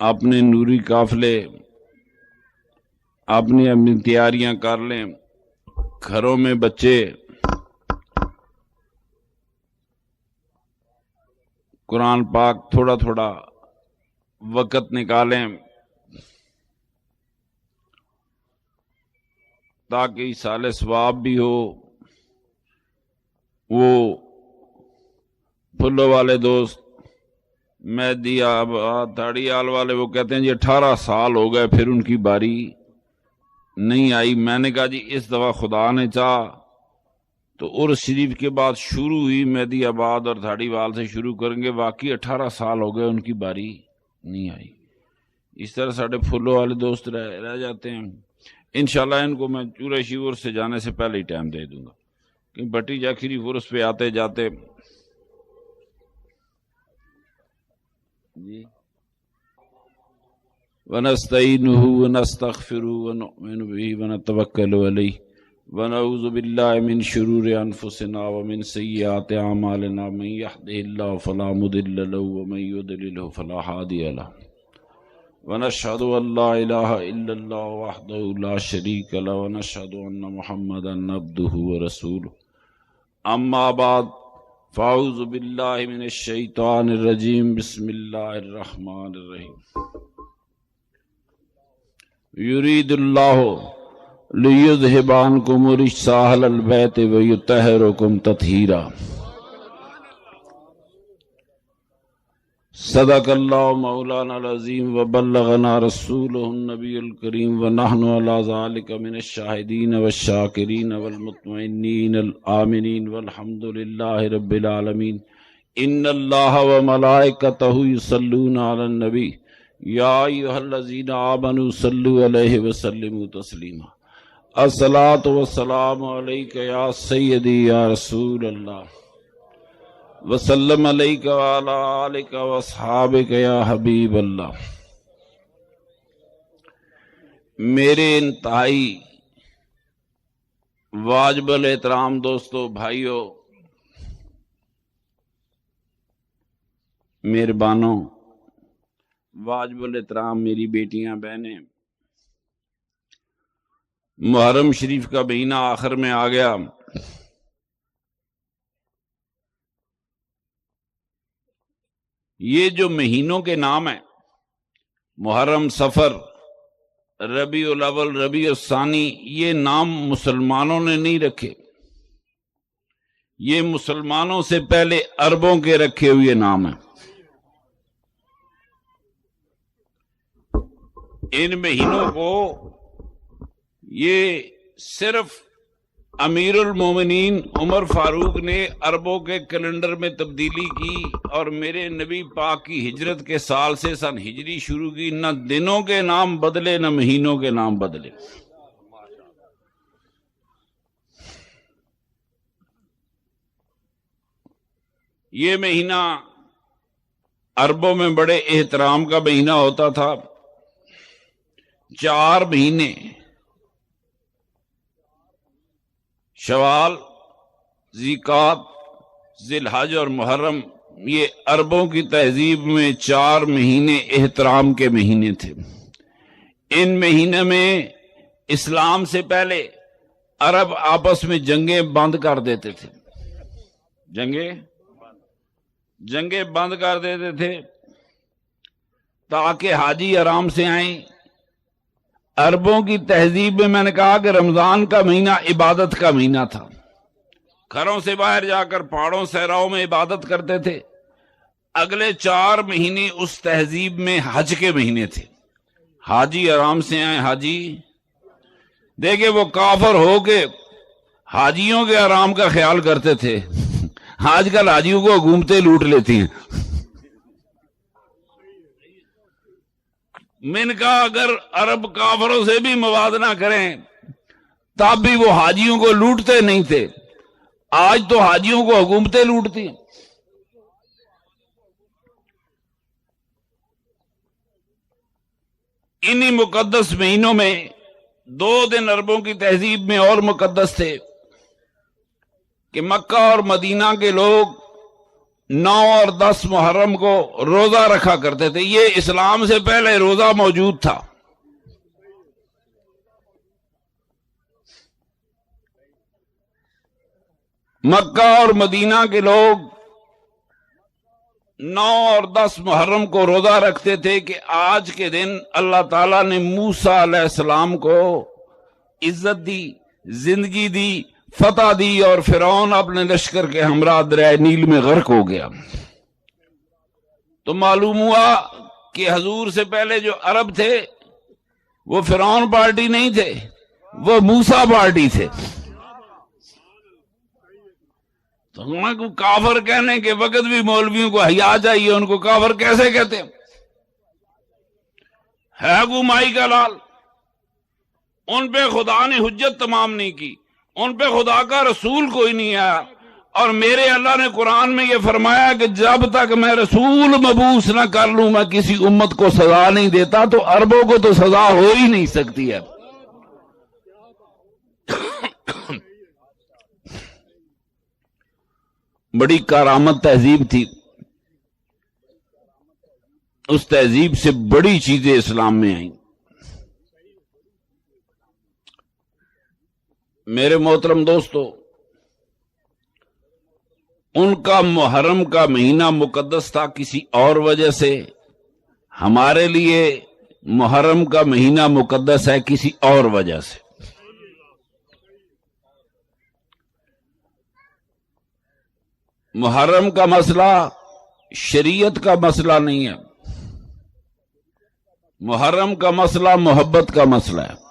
اپنے نوری قافلے اپنی تیاریاں کر لیں، گھروں میں بچے قرآن پاک تھوڑا تھوڑا وقت نکالیں تاکہ ایصال ثواب بھی ہو۔ وہ پھلو والے دوست مہدی آباد دھاڑی آل والے وہ کہتے ہیں جی 18 سال ہو گئے پھر ان کی باری نہیں آئی۔ میں نے کہا جی اس دفعہ خدا نے چاہا تو عرس شریف کے بعد شروع ہوئی مہدی آباد اور دھاڑی وال سے شروع کریں گے، واقعی 18 سال ہو گئے ان کی باری نہیں آئی۔ اس طرح ساڑھے پھلوں والے دوست رہ جاتے ہیں۔ انشاءاللہ ان کو میں چورہ شیور سے جانے سے پہلے ہی ٹائم دے دوں گا کہ بٹی جاکری عرس پہ آتے جاتے جی وَنَسْتَعِينُهُ وَنَسْتَغْفِرُهُ وَنُؤْمِنُ بِهِ وَنَتَوَكَّلُ عَلَيْهِ وَنَعُوذُ بِاللَّهِ مِنْ شُرُورِ أَنفُسِنَا وَمِنْ سَيِّئَاتِ أَعْمَالِنَا مَنْ يَهْدِهِ اللَّهُ فَلَا مُضِلَّ لَهُ وَمَنْ يُضْلِلْهُ فَلَا هَادِيَ لَهُ وَنَشْهَدُ أَنْ لَا إِلَهَ إِلَّا اللَّهُ وَحْدَهُ لَا شَرِيكَ لَهُ وَنَشْهَدُ أَنَّ مُحَمَّدًا عَبْدُهُ وَرَسُولُهُ أَمَّا بَعْدُ فَأَعُوذُ بِاللَّهِ مِنَ الشَّيْطَانِ الرَّجِيمِ بسم الله الرحمن الرحيم يريد الله ليذهب عنكم الرجس أهل البيت ويطهركم تطهيرا صدق اللہ مولانا العظیم وبلغنا رسوله النبی الکریم ونحن على ذلك من الشاہدین والشاکرین والمطمئنین الآمنین والحمد للہ رب العالمین۔ ان اللہ وملائکتہ یصلون علی النبی یا ایھا الذین آمنوا صلوا علیہ وسلموا تسلیما۔ الصلاۃ والسلام علیک یا سیدی یا رسول اللہ وسلم علیک وعلی آلک واصحابک یا حبیب اللہ۔ میرے انتہائی واجب الاحترام دوستو، بھائیو، مہربانوں، واجب الاحترام میری بیٹیاں بہنیں، محرم شریف کا مہینہ آخر میں آ گیا۔ یہ جو مہینوں کے نام ہیں محرم، صفر، ربیع الاول، ربیع الثانی، یہ نام مسلمانوں نے نہیں رکھے، یہ مسلمانوں سے پہلے عربوں کے رکھے ہوئے نام ہیں۔ ان مہینوں کو یہ صرف امیر المومنین عمر فاروق نے عربوں کے کیلنڈر میں تبدیلی کی اور میرے نبی پاک کی ہجرت کے سال سے سن ہجری شروع کی۔ نہ دنوں کے نام بدلے نہ مہینوں کے نام بدلے۔ یہ مہینہ عربوں میں بڑے احترام کا مہینہ ہوتا تھا۔ 4 مہینے شوال، ذیقعد، ذی الحج اور محرم، یہ عربوں کی تہذیب میں 4 مہینے احترام کے مہینے تھے۔ ان مہینے میں اسلام سے پہلے عرب آپس میں جنگیں بند کر دیتے تھے، جنگیں بند کر دیتے تھے تاکہ حاجی آرام سے آئیں۔ عربوں کی تہذیب میں نے کہا کہ رمضان کا مہینہ عبادت کا مہینہ تھا، گھروں سے باہر جا کر پہاڑوں صحراؤں میں عبادت کرتے تھے۔ اگلے 4 مہینے اس تہذیب میں حج کے مہینے تھے، حاجی آرام سے آئیں۔ حاجی دیکھیں وہ کافر ہو کے حاجیوں کے آرام کا خیال کرتے تھے، آج کل حاجیوں کو حکومتیں لوٹ لیتی ہیں۔ من کا اگر عرب کافروں سے بھی موازنہ کریں تب بھی وہ حاجیوں کو لوٹتے نہیں تھے، آج تو حاجیوں کو حکومتیں لوٹتی ہیں۔ انہی مقدس مہینوں میں 2 دن عربوں کی تہذیب میں اور مقدس تھے کہ مکہ اور مدینہ کے لوگ 9 اور 10 محرم کو روزہ رکھا کرتے تھے. یہ اسلام سے پہلے روزہ موجود تھا. مکہ اور مدینہ کے لوگ 9 اور 10 محرم کو روزہ رکھتے تھے کہ آج کے دن اللہ تعالیٰ نے موسیٰ علیہ السلام کو عزت دی، زندگی دی، فتح دی، اور فرعون اپنے لشکر کے ہمراہ دریائے نیل میں غرق ہو گیا. تو معلوم ہوا کہ حضور سے پہلے جو عرب تھے وہ فرعون پارٹی نہیں تھے، وہ موسیٰ پارٹی تھے. تو ہمیں کو کافر کہنے کے وقت بھی مولویوں کو حیا چاہیے. ان کو کافر کیسے کہتے ہیں؟ ہے وہ مائی کا لال. ان پہ خدا نے حجت تمام نہیں کی، ان پہ خدا کا رسول کوئی نہیں آیا. اور میرے اللہ نے قرآن میں یہ فرمایا کہ جب تک میں رسول مبعوث نہ کر لوں میں کسی امت کو سزا نہیں دیتا. تو عربوں کو تو سزا ہو ہی نہیں سکتی ہے. بڑی کارآمد تہذیب تھی. اس تہذیب سے بڑی چیزیں اسلام میں آئیں. میرے محترم دوستو، ان کا محرم کا مہینہ مقدس تھا کسی اور وجہ سے. ہمارے لیے محرم کا مہینہ مقدس ہے کسی اور وجہ سے. محرم کا مسئلہ شریعت کا مسئلہ نہیں ہے. محرم کا مسئلہ محبت کا مسئلہ ہے.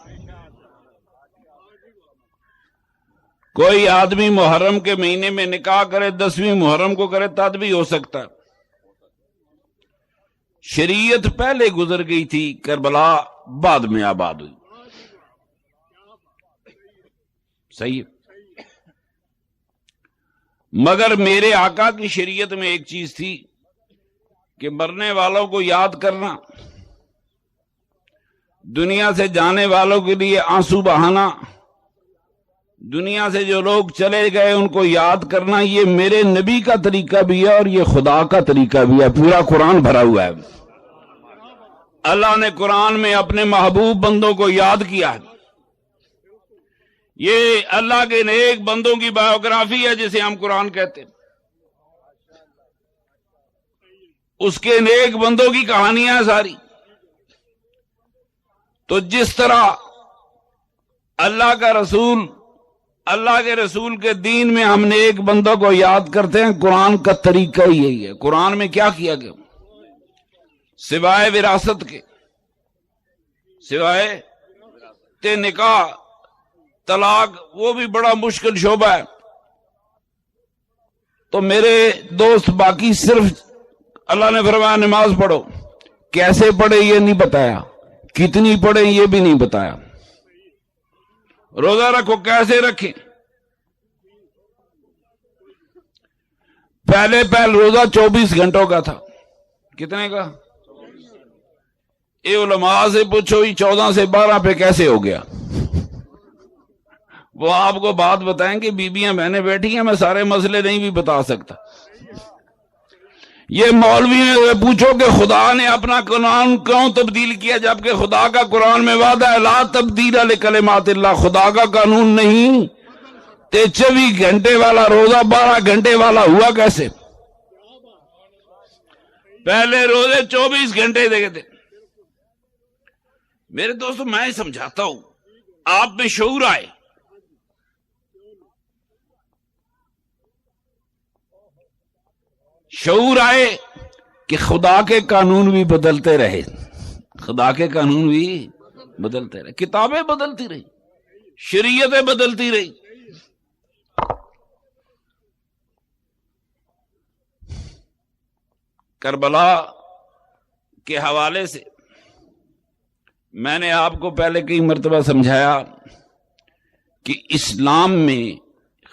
کوئی آدمی محرم کے مہینے میں نکاح کرے، 10ویں محرم کو کرے، تب بھی ہو سکتا ہے. شریعت پہلے گزر گئی تھی، کربلا بعد میں آباد ہوئی. صحیح ہے. مگر میرے آقا کی شریعت میں ایک چیز تھی کہ مرنے والوں کو یاد کرنا، دنیا سے جانے والوں کے لیے آنسو بہانا، دنیا سے جو لوگ چلے گئے ان کو یاد کرنا، یہ میرے نبی کا طریقہ بھی ہے اور یہ خدا کا طریقہ بھی ہے. پورا قرآن بھرا ہوا ہے. اللہ نے قرآن میں اپنے محبوب بندوں کو یاد کیا ہے. یہ اللہ کے نیک بندوں کی بایوگرافی ہے جسے ہم قرآن کہتے ہیں. اس کے نیک بندوں کی کہانیاں ساری. تو جس طرح اللہ کے رسول کے دین میں ہم نیک بندوں کو یاد کرتے ہیں، قرآن کا طریقہ ہی یہی ہے. قرآن میں کیا کیا گیا؟ سوائے وراثت کے، سوائے نکاح، طلاق، وہ بھی بڑا مشکل شعبہ ہے. تو میرے دوست، باقی صرف اللہ نے فرمایا نماز پڑھو. کیسے پڑھے یہ نہیں بتایا، کتنی پڑھے یہ بھی نہیں بتایا. روزہ رکھو، کیسے رکھیں؟ پہلے روزہ 24 گھنٹوں کا تھا. کتنے کا؟ اے علماء سے پوچھو یہ 14 سے 12 پہ کیسے ہو گیا. وہ آپ کو بات بتائیں کہ بیویاں بہنیں بیٹھی ہیں، میں سارے مسئلے نہیں بھی بتا سکتا. یہ مولوی نے پوچھو کہ خدا نے اپنا قرآن کیوں تبدیل کیا، جبکہ خدا کا قرآن میں وعدہ ہے لا تبدیل لکلمات اللہ. خدا کا قانون نہیں. 24 گھنٹے والا روزہ 12 گھنٹے والا ہوا کیسے؟ پہلے روزے 24 گھنٹے دیکھے تھے. میرے دوستو، میں سمجھاتا ہوں، آپ میں شعور آئے. شعور آئے کہ خدا کے قانون بھی بدلتے رہے. خدا کے قانون بھی بدلتے رہے. کتابیں بدلتی رہی، شریعتیں بدلتی رہی. کربلا کے حوالے سے میں نے آپ کو پہلے کئی مرتبہ سمجھایا کہ اسلام میں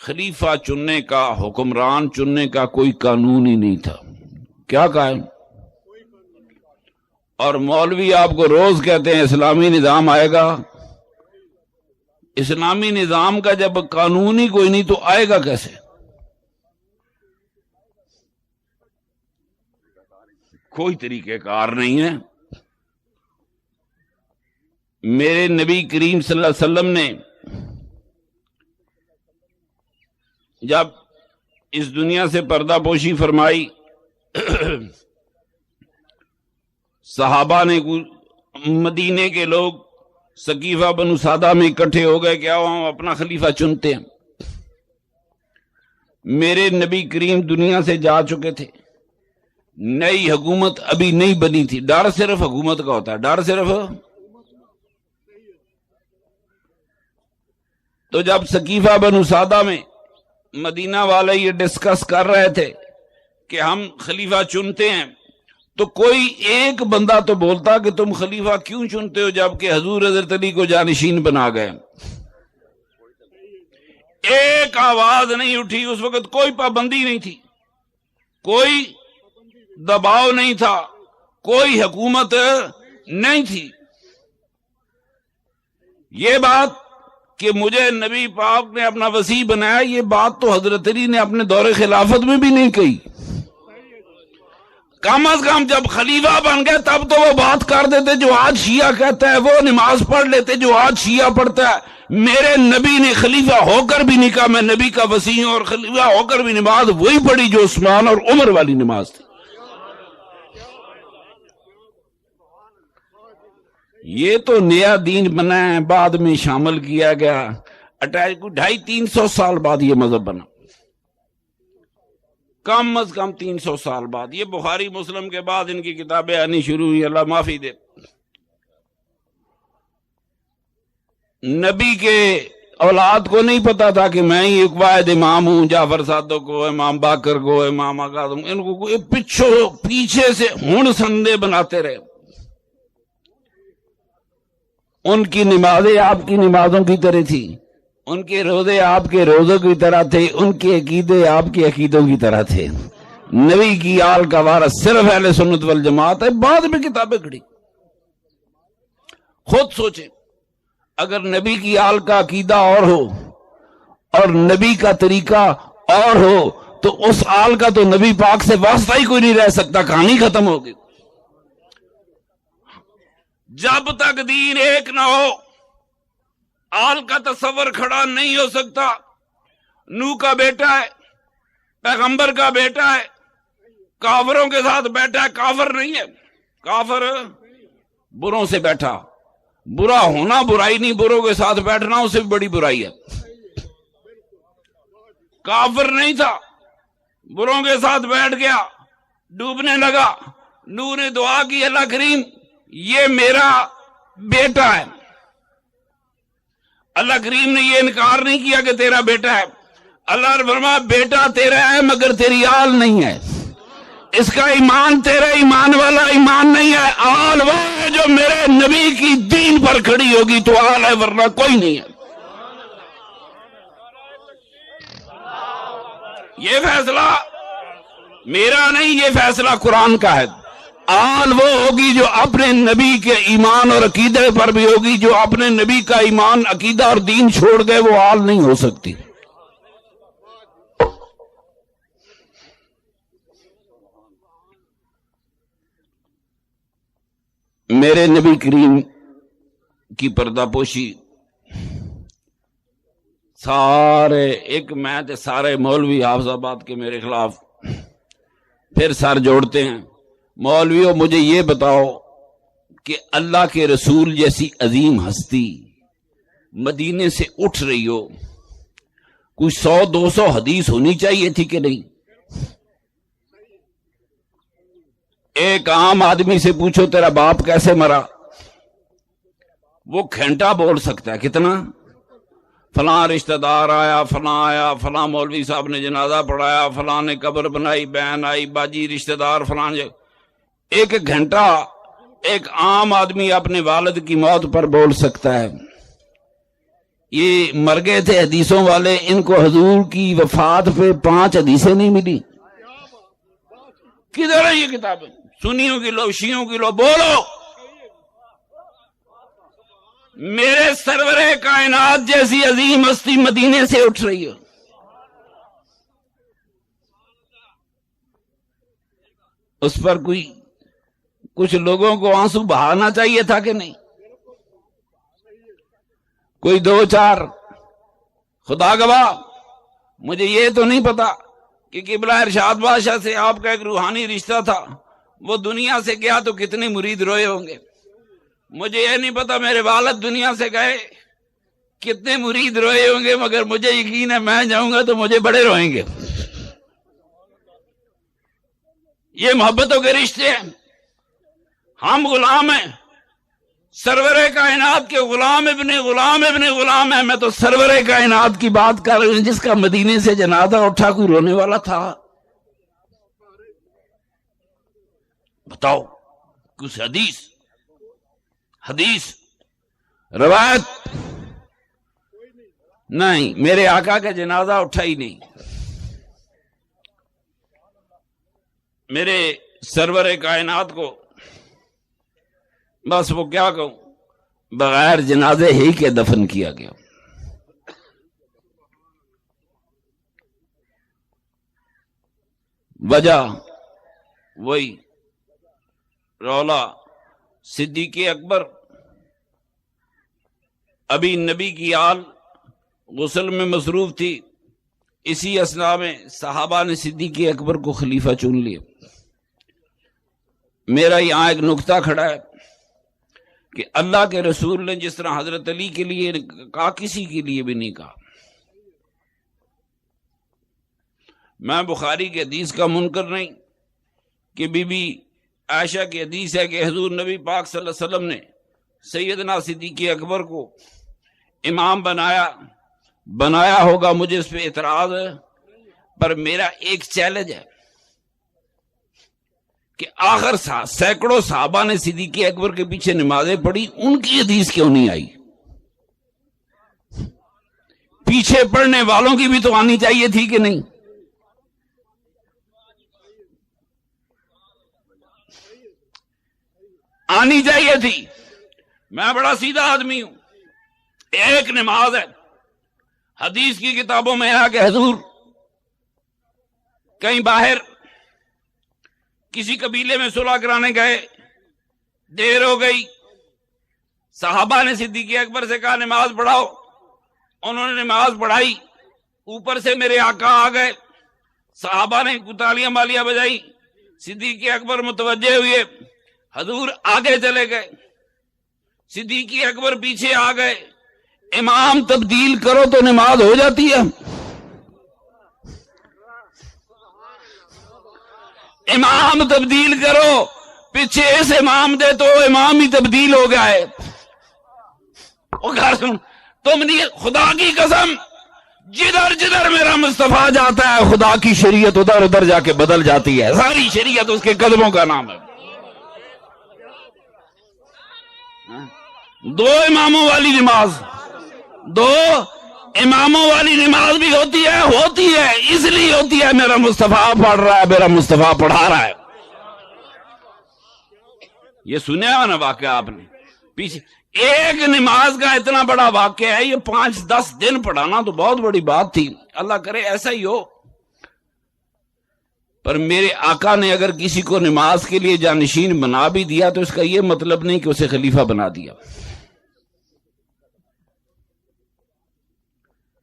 خلیفہ چننے کا، حکمران چننے کا کوئی قانون ہی نہیں تھا. کیا قائم؟ اور مولوی آپ کو روز کہتے ہیں اسلامی نظام آئے گا. اسلامی نظام کا جب قانون ہی کوئی نہیں تو آئے گا کیسے؟ کوئی طریقہ کار نہیں ہے۔ میرے نبی کریم صلی اللہ علیہ وسلم نے جب اس دنیا سے پردہ پوشی فرمائی، صحابہ نے مدینے کے لوگ سقیفہ بنو سادہ میں اکٹھے ہو گئے، کیا ہم اپنا خلیفہ چنتے ہیں۔ میرے نبی کریم دنیا سے جا چکے تھے، نئی حکومت ابھی نہیں بنی تھی۔ ڈر صرف حکومت کا ہوتا ہے، ڈر صرف۔ تو جب سقیفہ بنو سادہ میں مدینہ والے یہ ڈسکس کر رہے تھے کہ ہم خلیفہ چنتے ہیں، تو کوئی ایک بندہ تو بولتا کہ تم خلیفہ کیوں چنتے ہو جبکہ حضور حضرت علی کو جانشین بنا گئے۔ ایک آواز نہیں اٹھی۔ اس وقت کوئی پابندی نہیں تھی، کوئی دباؤ نہیں تھا، کوئی حکومت نہیں تھی۔ یہ بات کہ مجھے نبی پاک نے اپنا وسیع بنایا، یہ بات تو حضرت علی نے اپنے دور خلافت میں بھی نہیں کہی۔ کم از کم جب خلیفہ بن گئے تب تو وہ بات کر دیتے جو آج شیعہ کہتا ہے، وہ نماز پڑھ لیتے جو آج شیعہ پڑھتا ہے۔ میرے نبی نے خلیفہ ہو کر بھی نہیں کہا میں نبی کا وسیع ہوں، اور خلیفہ ہو کر بھی نماز وہی پڑھی جو عثمان اور عمر والی نماز تھی۔ یہ تو نیا دین بنا ہے، بعد میں شامل کیا گیا، 250-300 سال بعد یہ مذہب بنا، کم از کم 300 سال بعد۔ یہ بخاری مسلم کے بعد ان کی کتابیں آنی شروع ہوئی، اللہ معافی دے۔ نبی کے اولاد کو نہیں پتا تھا کہ میں ہی ایک واحد امام ہوں، جعفر صادق کو، امام باقر کو، امام اعظم، ان کو پیچھے سے ہون سندے بناتے رہے۔ ان کی نمازیں آپ کی نمازوں کی طرح تھی، ان کے روزے آپ کے روزوں کی طرح تھے، ان کے عقیدے آپ کے عقیدوں کی طرح تھے۔ نبی کی آل کا وارث صرف اہل سنت والجماعت ہے، بعد میں کتابیں کھڑی۔ خود سوچیں، اگر نبی کی آل کا عقیدہ اور ہو اور نبی کا طریقہ اور ہو تو اس آل کا تو نبی پاک سے واسطہ ہی کوئی نہیں رہ سکتا، کہانی ختم ہوگی۔ جب تک دین ایک نہ ہو آل کا تصور کھڑا نہیں ہو سکتا۔ نوح کا بیٹا ہے، پیغمبر کا بیٹا ہے، کافروں کے ساتھ بیٹھا ہے، کافر نہیں ہے، کافر بروں سے بیٹھا۔ برا ہونا برائی نہیں، بروں کے ساتھ بیٹھنا اس سے بھی بڑی برائی ہے۔ کافر نہیں تھا، بروں کے ساتھ بیٹھ گیا، ڈوبنے لگا۔ نوح نے دعا کی، اللہ کریم یہ میرا بیٹا ہے۔ اللہ کریم نے یہ انکار نہیں کیا کہ تیرا بیٹا ہے۔ اللہ نے فرمایا بیٹا تیرا ہے مگر تیری آل نہیں ہے، اس کا ایمان تیرا ایمان والا ایمان نہیں ہے۔ آل وہ ہے جو میرے نبی کی دین پر کھڑی ہوگی تو آل ہے، ورنہ کوئی نہیں ہے۔ یہ فیصلہ میرا نہیں، یہ فیصلہ قرآن کا ہے۔ آل وہ ہوگی جو اپنے نبی کے ایمان اور عقیدے پر بھی ہوگی، جو اپنے نبی کا ایمان عقیدہ اور دین چھوڑ گئے وہ آل نہیں ہو سکتی۔ میرے نبی کریم کی پردہ پوشی سارے ایک میں تے سارے مولوی حافظ آباد کے میرے خلاف پھر سر جوڑتے ہیں۔ مولویوں مجھے یہ بتاؤ کہ اللہ کے رسول جیسی عظیم ہستی مدینے سے اٹھ رہی ہو، کوئی 100-200 حدیث ہونی چاہیے تھی کہ نہیں؟ ایک عام آدمی سے پوچھو تیرا باپ کیسے مرا، وہ گھنٹہ بول سکتا ہے، کتنا؟ فلاں رشتہ دار آیا، فلاں مولوی صاحب نے جنازہ پڑھایا، فلاں نے قبر بنائی، بہن آئی، باجی رشتہ دار فلاں جگہ۔ ایک گھنٹہ ایک عام آدمی اپنے والد کی موت پر بول سکتا ہے۔ یہ مر گئے تھے حدیثوں والے، ان کو حضور کی وفات پہ 5 حدیثیں نہیں ملی۔ کدھر ہے یہ کتابیں؟ سنیوں کی لو، شیعوں کی لو، بولو۔ میرے سرور کائنات جیسی عظیم ہستی مدینے سے اٹھ رہی ہے، اس پر کوئی کچھ لوگوں کو آنسو بہانا چاہیے تھا کہ نہیں؟ کوئی دو چار، خدا گواہ مجھے یہ تو نہیں پتا کہ قبلہ ارشاد بادشاہ سے آپ کا ایک روحانی رشتہ تھا، وہ دنیا سے گیا تو کتنے مرید روئے ہوں گے۔ مجھے یہ نہیں پتا میرے والد دنیا سے گئے کتنے مرید روئے ہوں گے، مگر مجھے یقین ہے میں جاؤں گا تو مجھے بڑے روئیں گے۔ یہ محبتوں کے رشتے ہیں۔ ہم غلام ہیں، سرور کائنات کے غلام ابن غلام ابن غلام ہے۔ میں تو سرور کائنات کی بات کر رہا ہوں جس کا مدینے سے جنازہ اٹھا کوئی رونے والا تھا؟ بتاؤ کچھ حدیث روایت نہیں، میرے آقا کا جنازہ اٹھا ہی نہیں۔ میرے سرور کائنات کو بس وہ کیا کہوں، بغیر جنازے ہی کے دفن کیا گیا۔ وجہ وہی رولا، صدیق اکبر ابھی نبی کی آل غسل میں مصروف تھی، اسی اثناء میں صحابہ نے صدیق اکبر کو خلیفہ چن لیا۔ میرا یہاں ایک نقطہ کھڑا ہے کہ اللہ کے رسول نے جس طرح حضرت علی کے لیے کہا، کسی کے لیے بھی نہیں کہا۔ میں بخاری کی حدیث کا منکر نہیں کہ بی بی عائشہ کی حدیث ہے کہ حضور نبی پاک صلی اللہ علیہ وسلم نے سیدنا صدیق اکبر کو امام بنایا ہوگا، مجھے اس پہ اعتراض ہے، پر میرا ایک چیلنج ہے کہ آخر سینکڑوں صحابہ نے صدیق اکبر کے پیچھے نمازیں پڑھی، ان کی حدیث کیوں نہیں آئی؟ پیچھے پڑھنے والوں کی بھی تو آنی چاہیے تھی کہ نہیں؟ آنی چاہیے تھی۔ میں بڑا سیدھا آدمی ہوں، ایک نماز ہے، حدیث کی کتابوں میں ہے کہ حضور کہیں باہر کسی قبیلے میں صلح کرانے گئے، دیر ہو گئی، صحابہ نے صدیق اکبر سے کہا نماز پڑھاؤ، انہوں نے نماز پڑھائی، اوپر سے میرے آقا آ گئے، صحابہ نے تالیاں مالیاں بجائی، صدیق اکبر متوجہ ہوئے، حضور آگے چلے گئے، صدیق اکبر پیچھے آ گئے۔ امام تبدیل کرو تو نماز ہو جاتی ہے؟ امام تبدیل کرو، پیچھے اس امام دے تو امام ہی تبدیل ہو گیا ہے۔ تم نہیں، خدا کی قسم جدھر جدھر میرا مصطفیٰ جاتا ہے خدا کی شریعت ادھر ادھر جا کے بدل جاتی ہے، ساری شریعت اس کے قدموں کا نام ہے۔ دو اماموں والی نماز بھی ہوتی ہے، اس لیے ہوتی ہے میرا مصطفیٰ پڑھ رہا ہے، میرا مصطفیٰ پڑھا رہا ہے۔ یہ سنیا نا واقعہ آپ نے، پیچھے ایک نماز کا اتنا بڑا واقعہ ہے، یہ 5-10 دن پڑھانا تو بہت بڑی بات تھی، اللہ کرے ایسا ہی ہو۔ پر میرے آقا نے اگر کسی کو نماز کے لیے جانشین بنا بھی دیا تو اس کا یہ مطلب نہیں کہ اسے خلیفہ بنا دیا۔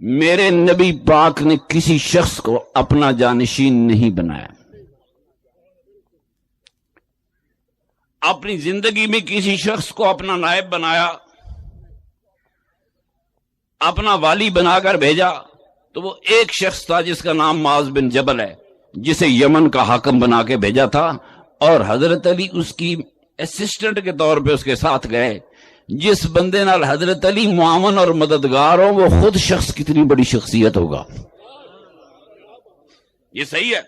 میرے نبی پاک نے کسی شخص کو اپنا جانشین نہیں بنایا، اپنی زندگی میں کسی شخص کو اپنا نائب بنایا، اپنا والی بنا کر بھیجا تو وہ ایک شخص تھا جس کا نام معاذ بن جبل ہے، جسے یمن کا حاکم بنا کے بھیجا تھا، اور حضرت علی اس کی اسسٹنٹ کے طور پہ اس کے ساتھ گئے۔ جس بندے نال حضرت علی معاون اور مددگار ہو وہ خود شخص کتنی بڑی شخصیت ہوگا۔ یہ صحیح ہے،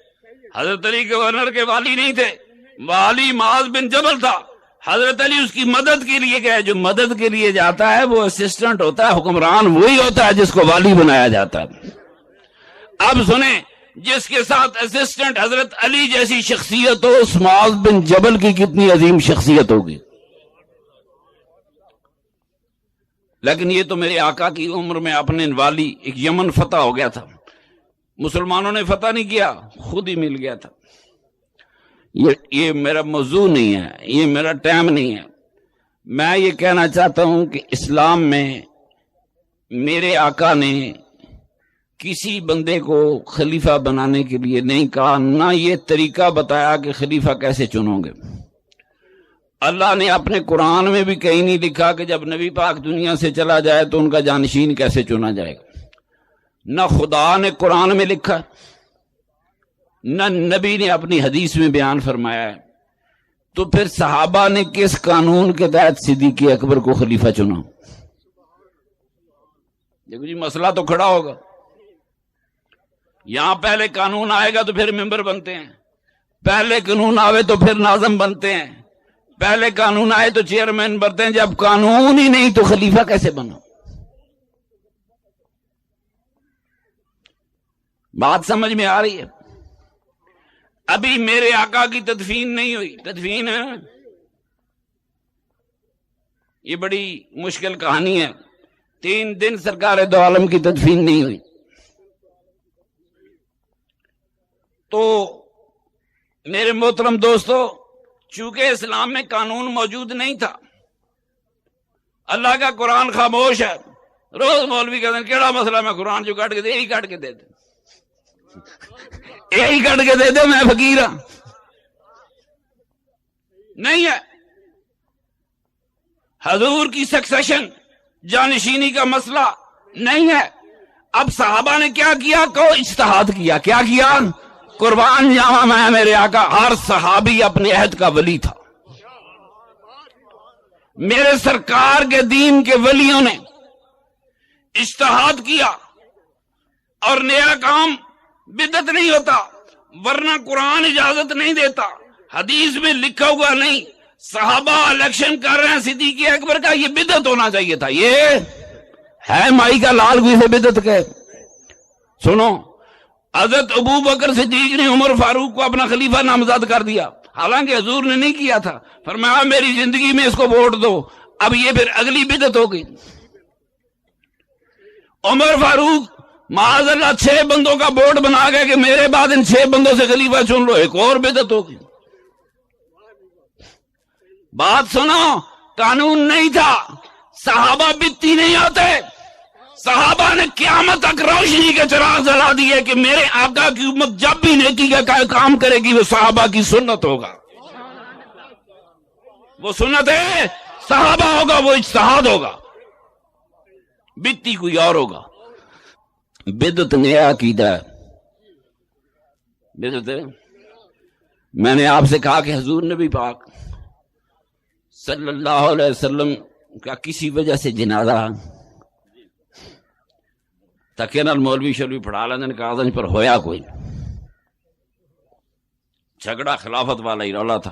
حضرت علی گورنر کے والی نہیں تھے، والی معاذ بن جبل تھا، حضرت علی اس کی مدد کے لیے گئے۔ جو مدد کے لیے جاتا ہے وہ اسسٹنٹ ہوتا ہے، حکمران وہی ہوتا ہے جس کو والی بنایا جاتا ہے۔ اب سنیں، جس کے ساتھ اسسٹنٹ حضرت علی جیسی شخصیت ہو، اس معاذ بن جبل کی کتنی عظیم شخصیت ہوگی۔ لیکن یہ تو میرے آقا کی عمر میں اپنے والی ایک یمن فتح ہو گیا تھا، مسلمانوں نے فتح نہیں کیا، خود ہی مل گیا تھا۔ یہ میرا موضوع نہیں ہے، یہ میرا ٹائم نہیں ہے۔ میں یہ کہنا چاہتا ہوں کہ اسلام میں میرے آقا نے کسی بندے کو خلیفہ بنانے کے لیے نہیں کہا، نہ یہ طریقہ بتایا کہ خلیفہ کیسے چنو گے۔ اللہ نے اپنے قرآن میں بھی کہیں نہیں لکھا کہ جب نبی پاک دنیا سے چلا جائے تو ان کا جانشین کیسے چنا جائے گا، نہ خدا نے قرآن میں لکھا، نہ نبی نے اپنی حدیث میں بیان فرمایا ہے۔ تو پھر صحابہ نے کس قانون کے تحت صدیق اکبر کو خلیفہ چنا؟ دیکھو جی، مسئلہ تو کھڑا ہوگا۔ یہاں پہلے قانون آئے گا تو پھر ممبر بنتے ہیں، پہلے قانون آوے تو پھر ناظم بنتے ہیں، پہلے قانون آئے تو چیئرمین بنتے ہیں۔ جب قانون ہی نہیں تو خلیفہ کیسے بنا؟ بات سمجھ میں آ رہی ہے؟ ابھی میرے آقا کی تدفین نہیں ہوئی، تدفین ہے، یہ بڑی مشکل کہانی ہے۔ 3 دن سرکار دو عالم کی تدفین نہیں ہوئی۔ تو میرے محترم دوستو، چونکہ اسلام میں قانون موجود نہیں تھا، اللہ کا قرآن خاموش ہے۔ روز مولوی کہتے ہیں کیڑا مسئلہ، میں قرآن جو کاٹ کے دے، یہی کاٹ کے دے دے، یہی کٹ کے دے دے، میں فقیر ہوں۔ نہیں ہے حضور کی سکسیشن، جانشینی کا مسئلہ نہیں ہے۔ اب صحابہ نے کیا کیا؟ کو اجتہاد کیا۔ کیا کیا؟ قربان جاواں میں میرے آقا، ہر صحابی اپنے عہد کا ولی تھا۔ میرے سرکار کے دین کے ولیوں نے اجتہاد کیا، اور نیا کام بدعت نہیں ہوتا، ورنہ قرآن اجازت نہیں دیتا، حدیث میں لکھا ہوا نہیں۔ صحابہ الیکشن کر رہے ہیں صدیق اکبر کا، یہ بدعت ہونا چاہیے تھا۔ یہ ہے مائی کا لال کوئی سے بدعت کے؟ سنو، حضرت ابو بکر صدیق نے عمر فاروق کو اپنا خلیفہ نامزد کر دیا، حالانکہ حضور نے نہیں کیا تھا۔ فرمایا میری زندگی میں اس کو ووٹ دو۔ اب یہ پھر اگلی بدعت ہو گئی۔ عمر فاروق معاذ اللہ 6 بندوں کا بورڈ بنا گئے کہ میرے بعد ان 6 بندوں سے خلیفہ چن لو، ایک اور بدعت ہوگی۔ بات سنو، قانون نہیں تھا، صحابہ بتی نہیں ہوتے۔ صحابہ نے قیامت تک روشنی کے چراغ جلا دیے کہ میرے آقا کی امت جب بھی نیکی کا کام کرے گی وہ صحابہ کی سنت ہوگا، وہ سنت ہے صحابہ ہوگا، وہ اجتہاد ہوگا، بتی کوئی اور ہوگا۔ بدعت نیا عقیدہ ہے، بدعت ہے۔ میں نے آپ سے کہا کہ حضور نبی پاک صلی اللہ علیہ وسلم کا کسی وجہ سے جنازہ تکے نال مولوی شلوی پڑھا لیندے کاغذ پر ہویا کوئی جھگڑا خلافت والا ہی رولا تھا۔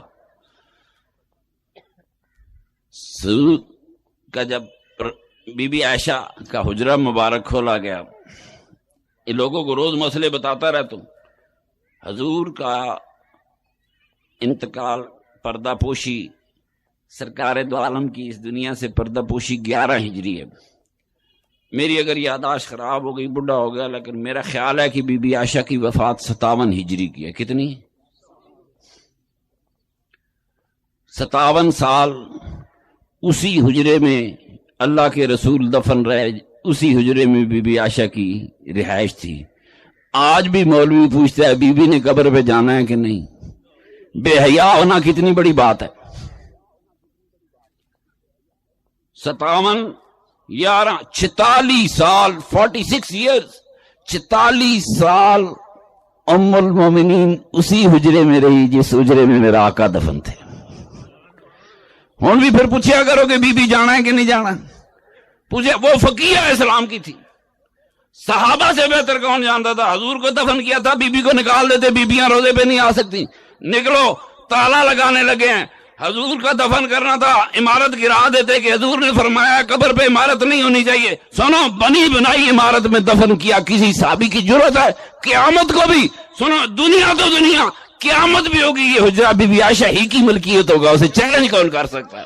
سود کا جب بی بی عائشہ کا حجرہ مبارک کھولا گیا، یہ لوگوں کو روز مسئلے بتاتا رہتا ہوں۔ حضور کا انتقال، پردہ پوشی، سرکار دو عالم کی اس دنیا سے پردہ پوشی 11 ہجری ہے۔ میری اگر یادداشت خراب ہو گئی، بڈھا ہو گیا، لیکن میرا خیال ہے کہ بی بی عائشہ کی وفات 57 ہجری کی ہے۔ کتنی؟ 57 سال اسی حجرے میں اللہ کے رسول دفن رہے، اسی حجرے میں بی بی عائشہ کی رہائش تھی۔ آج بھی مولوی پوچھتا ہے بی بی نے قبر پہ جانا ہے کہ نہیں؟ بے حیا ہونا کتنی بڑی بات ہے۔ 57 11 46 سال، 46 ایئرز، 46 سال ام المومنین اسی حجرے میں رہی جس حجرے میں میرا آقا دفن تھے۔ ہوں بھی پھر پوچھیا کرو کہ بی بی جانا ہے کہ نہیں جانا؟ پوچھے، وہ فقیہ اسلام کی تھی، صحابہ سے بہتر کون جانتا تھا؟ حضور کو دفن کیا تھا، بی بی کو نکال دیتے، بیبیاں روزے پہ نہیں آ سکتی، نکلو، تالا لگانے لگے ہیں۔ حضور کا دفن کرنا تھا، عمارت گرا دیتے کہ حضور نے فرمایا قبر پہ عمارت نہیں ہونی چاہیے۔ سنو، بنی بنائی عمارت میں دفن کیا، کسی صحابی کی جرت ہے؟ قیامت کو بھی، سنو، دنیا تو دنیا، قیامت بھی ہوگی یہ حجرہ بی بی عائشہ ہی کی ملکیت ہوگا، اسے چیلنج کون کر سکتا ہے؟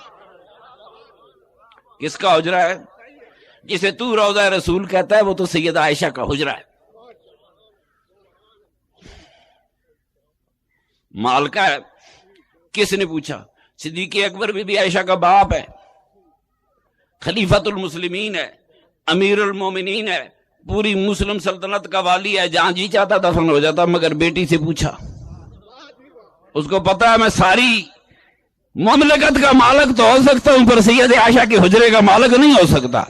کس کا حجرہ ہے؟ جسے تو روضہ رسول کہتا ہے وہ تو سیدہ عائشہ کا حجرہ ہے، مالکہ ہے۔ کس نے پوچھا؟ صدیق اکبر بی بی عائشہ کا باپ ہے، خلیفۃ المسلمین ہے، امیر المومنین ہے، پوری مسلم سلطنت کا والی ہے، جہاں جی چاہتا دفن ہو جاتا، مگر بیٹی سے پوچھا۔ اس کو پتا ہے میں ساری مملکت کا مالک تو ہو سکتا ہوں پر سید عائشہ کے حجرے کا مالک نہیں ہو سکتا۔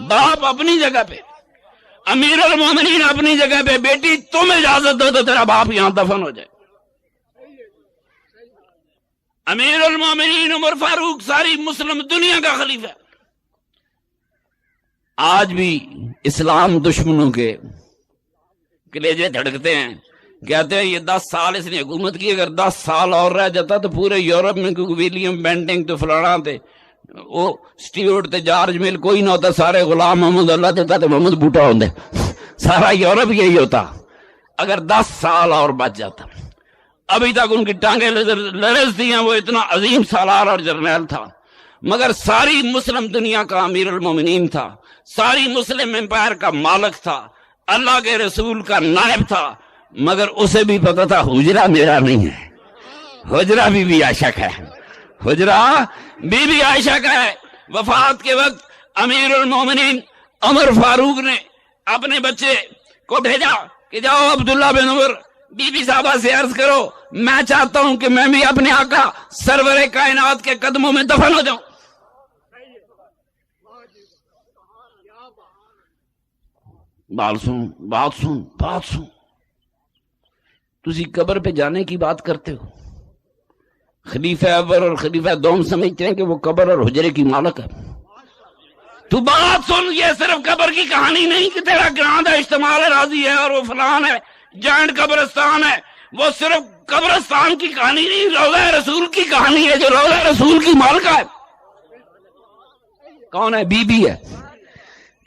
باپ اپنی جگہ پہ، امیر المومنین اپنی جگہ پہ، بیٹی تم اجازت دو تو تیرا باپ یہاں دفن ہو جائے۔ امیر المومنین عمر فاروق ساری مسلم دنیا کا خلیفہ۔ آج بھی اسلام دشمنوں کے کلیجے دھڑکتے ہیں، کہتے ہیں یہ 10 سال اس نے حکومت کی، اگر 10 سال اور رہ جاتا تو پورے یورپ میں ولیم بینٹنگ تو فلانا تھے، وہ سٹیورٹ تھے، جارج مل، کوئی نہ ہوتا، سارے غلام محمد اللہ دیتا تو محمد بوٹا ہوندے، سارا یورپ یہی ہوتا اگر 10 سال اور بچ جاتا۔ ابھی تک ان کی ٹانگیں لرزتی ہیں، وہ اتنا عظیم سالار اور جرنیل تھا، مگر ساری مسلم دنیا کا امیر المومنین تھا، ساری مسلم امپائر کا مالک تھا، اللہ کے رسول کا نائب تھا، مگر اسے بھی پتا تھا حجرہ میرا نہیں ہے، حجرہ بی بی عائشہ کا ہے، حجرہ بی بی عائشہ کا ہے۔ وفات کے وقت امیر المومنین عمر فاروق نے اپنے بچے کو بھیجا کہ جاؤ عبداللہ بن عمر بی بی صاحبہ سے عرض کرو میں چاہتا ہوں کہ میں بھی اپنے آقا سرور کائنات کے قدموں میں دفن ہو جاؤں۔ بات سن تسی قبر پہ جانے کی بات کرتے ہو، خلیفہ اول اور خلیفہ دوم سمجھتے ہیں کہ وہ قبر اور حجرے کی مالک ہے۔ تو بات سن، یہ صرف قبر کی کہانی نہیں کہ تیرا گراند ہے، اجتماع راضی ہے اور وہ فلان ہے، جائنٹ قبرستان ہے، وہ صرف قبرستان کی کہانی نہیں، روضہ رسول کی کہانی ہے، جو روضہ رسول کی مالکہ ہے۔ کون ہے؟ بی بی ہے۔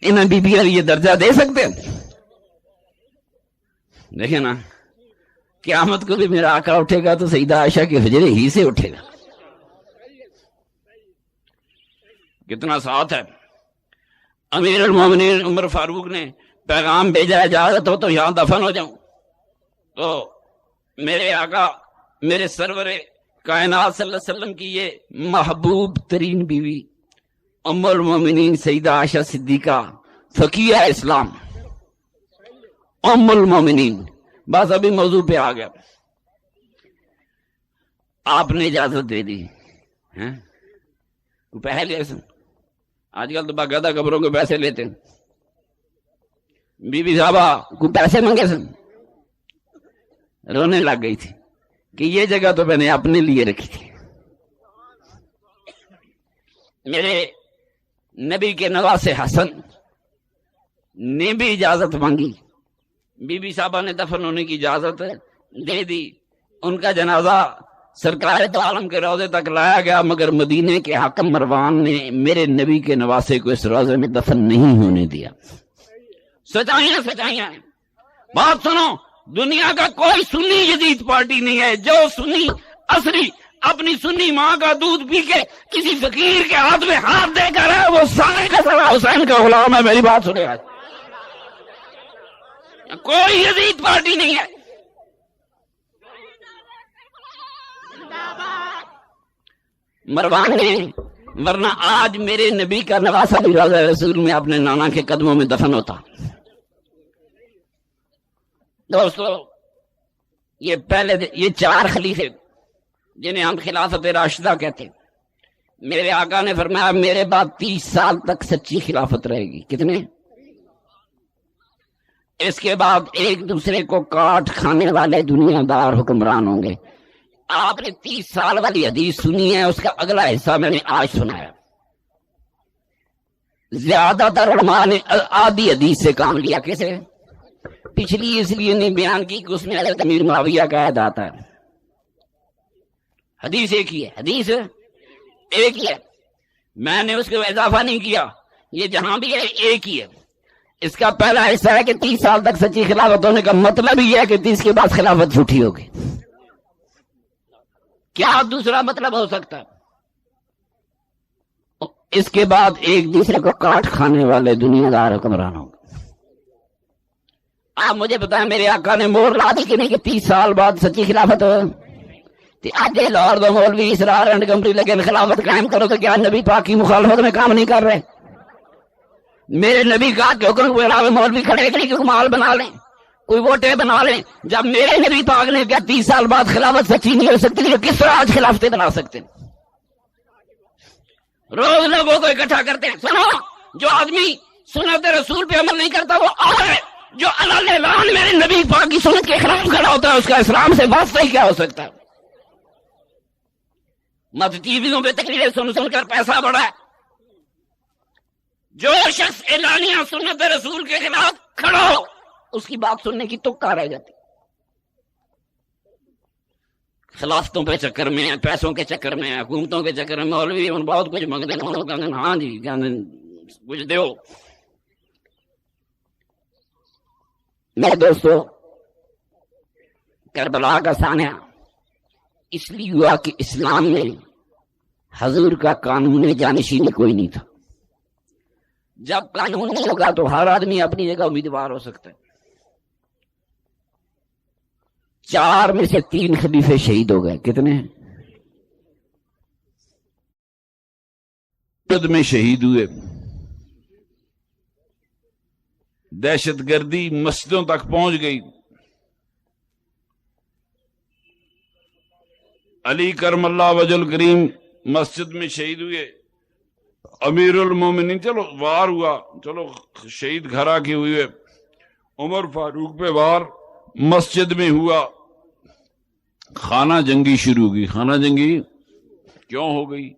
انہیں بی بی یہ درجہ دے سکتے ہیں؟ دیکھیں نا، قیامت کو بھی میرا آقا اٹھے گا تو سیدہ عائشہ کے حجرے ہی سے اٹھے گا۔ کتنا ساتھ ہے۔ امیر المومنین عمر فاروق نے پیغام بھیجا، اجازت ہو تو یہاں دفن ہو جاؤں، تو میرے آقا میرے سرور کائنات صلی اللہ علیہ وسلم کی یہ محبوب ترین بیوی ام المومنین سیدہ عائشہ صدیقہ فقیہ اسلام ام المومنین، بس ابھی موضوع پہ آ گیا، آپ نے اجازت دے دی، پہلے آج کل تو باقاعدہ قبروں کے پیسے لیتے ہیں، بی بی صاحبہ کو پیسے مانگے سن، رونے لگ گئی تھی کہ یہ جگہ تو میں نے اپنے لیے رکھی تھی۔ میرے نبی کے نواسے حسن نے بھی اجازت مانگی، بی بی صاحبہ نے دفن ہونے کی اجازت دے دی، ان کا جنازہ سرکار تو عالم کے روضے تک لایا گیا، مگر مدینے کے حاکم مروان نے میرے نبی کے نواسے کو اس روضے میں دفن نہیں ہونے دیا۔ سچائیاں بات سنو، دنیا کا کوئی سنی یزید پارٹی نہیں ہے جو سنی اصلی اپنی سنی ماں کا دودھ پی کے کسی فقیر کے ہاتھ میں ہاتھ دے کر ہے، وہ سارے کا سارا حسین کا غلام ہے۔ میری بات سنے، آج کوئی یزید پارٹی نہیں ہے۔ مروان نے، ورنہ آج میرے نبی کا نواسہ بھی روضہ رسول میں اپنے نانا کے قدموں میں دفن ہوتا۔ دوستو، یہ 4 خلیفے جنہیں ہم خلافت راشدہ کہتے ہیں، میرے آقا نے فرمایا میرے بعد 30 سال تک سچی خلافت رہے گی۔ کتنے؟ اس کے بعد ایک دوسرے کو کاٹ کھانے والے دنیا دار حکمران ہوں گے۔ آپ نے 30 سال والی حدیث سنی ہے، اس کا اگلا حصہ میں نے آج سنایا۔ زیادہ تر علماء نے آدھی حدیث سے کام لیا، کیسے؟ پچھلی اس لیے نہیں بیان کی کہ اس میں حضرت امیر معاویہ کا عہد آتا ہے۔ حدیث ایک ہی ہے، حدیث ایک ہی ہے، میں نے اس کو اضافہ نہیں کیا، یہ جہاں بھی ہے ایک ہی ہے۔ اس کا پہلا حصہ ہے کہ 30 سال تک سچی خلافت ہونے کا مطلب یہ ہے کہ 30 کے بعد خلافت جھوٹی ہوگی۔ کیا دوسرا مطلب ہو سکتا ہے؟ اس کے بعد ایک دوسرے کو کاٹ کھانے والے دنیا دار حکمران ہوں گے۔ آپ مجھے بتائیں میرے آقا نے مور لا دی کہ نہیں کہ 30 سال بعد سچی خلافت ہو؟ آج لاہور دو مولوی اسرار اینڈ کمپنی لگے خلافت قائم کرو تو کیا نبی پاک کی مخالفت میں کام نہیں کر رہے؟ میرے نبی کا کے حکم کے علاوہ مولوی کھڑے کھڑے کوئی مال بنا لیں، کوئی ووٹیں بنا لیں. جب میرے نبی پاک نے کیا 30 سال بعد خلافت سچی نہیں ہو سکتی، تو کس طرح آج خلافتیں بنا سکتے ہیں؟ روز لوگوں کو اکٹھا کرتے ہیں. سنو، جو آدمی سنت رسول پہ عمل نہیں کرتا وہ اور ہے، جو علل اعلان میرے نبی پاک کی سنت کے خلاف کھڑا ہوتا ہے اس کا اسلام سے واسطہ ہی کیا ہو سکتا ہے؟ مت ٹی ویوں پہ تقریریں سن سن کر پیسہ بڑھا ہے. جو شخص اعلانیہ سنت رسول کے خلاف کھڑا ہو اس کی بات سننے کی تکا رہ جاتی. خلافتوں پہ چکر میں، پیسوں کے چکر میں، حکومتوں کے چکر میں مولوی بہت کچھ مانگتے ہیں. ہاں جی کچھ دو. میرے دوستو، کربلا کا سانحہ اس لیے ہوا کہ اسلام میں حضور کا قانون جانشینی کوئی نہیں تھا. جب قانون ہوگا تو ہر آدمی اپنی جگہ امیدوار ہو سکتا ہے. 4 میں سے 3 خلیفے شہید ہو گئے. کتنے میں شہید ہوئے. دہشت گردی مسجدوں تک پہنچ گئی. علی کرم اللہ وجہ الکریم مسجد میں شہید ہوئے. امیر المومنین چلو وار ہوا، چلو شہید گھرا کے ہوئے. عمر فاروق پہ وار مسجد میں ہوا. خانہ جنگی شروع ہوئی. خانہ جنگی کیوں ہو گئی؟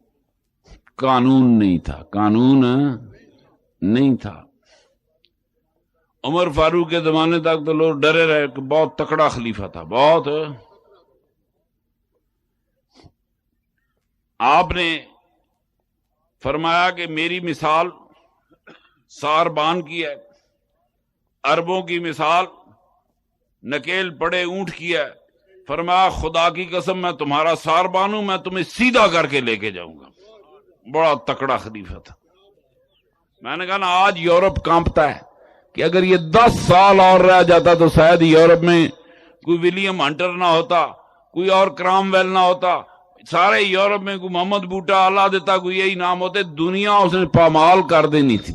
قانون نہیں تھا. قانون نہیں تھا. عمر فاروق کے زمانے تک تو لوگ ڈرے رہے کہ بہت تکڑا خلیفہ تھا. بہت. آپ نے فرمایا کہ میری مثال ساربان کی ہے، عربوں کی مثال نکیل پڑے اونٹ کی ہے. فرمایا خدا کی قسم میں تمہارا ساربان ہوں، میں تمہیں سیدھا کر کے لے کے جاؤں گا. بڑا تکڑا خلیفہ تھا. میں نے کہا نا آج یورپ کانپتا ہے کہ اگر یہ 10 سال اور رہ جاتا تو شاید یورپ میں کوئی ولیم ہنٹر نہ ہوتا، کوئی اور کرام ویل نہ ہوتا، سارے یورپ میں کوئی محمد بوٹا اللہ دیتا، کوئی یہی نام ہوتے. دنیا اس نے پامال کر دینی تھی.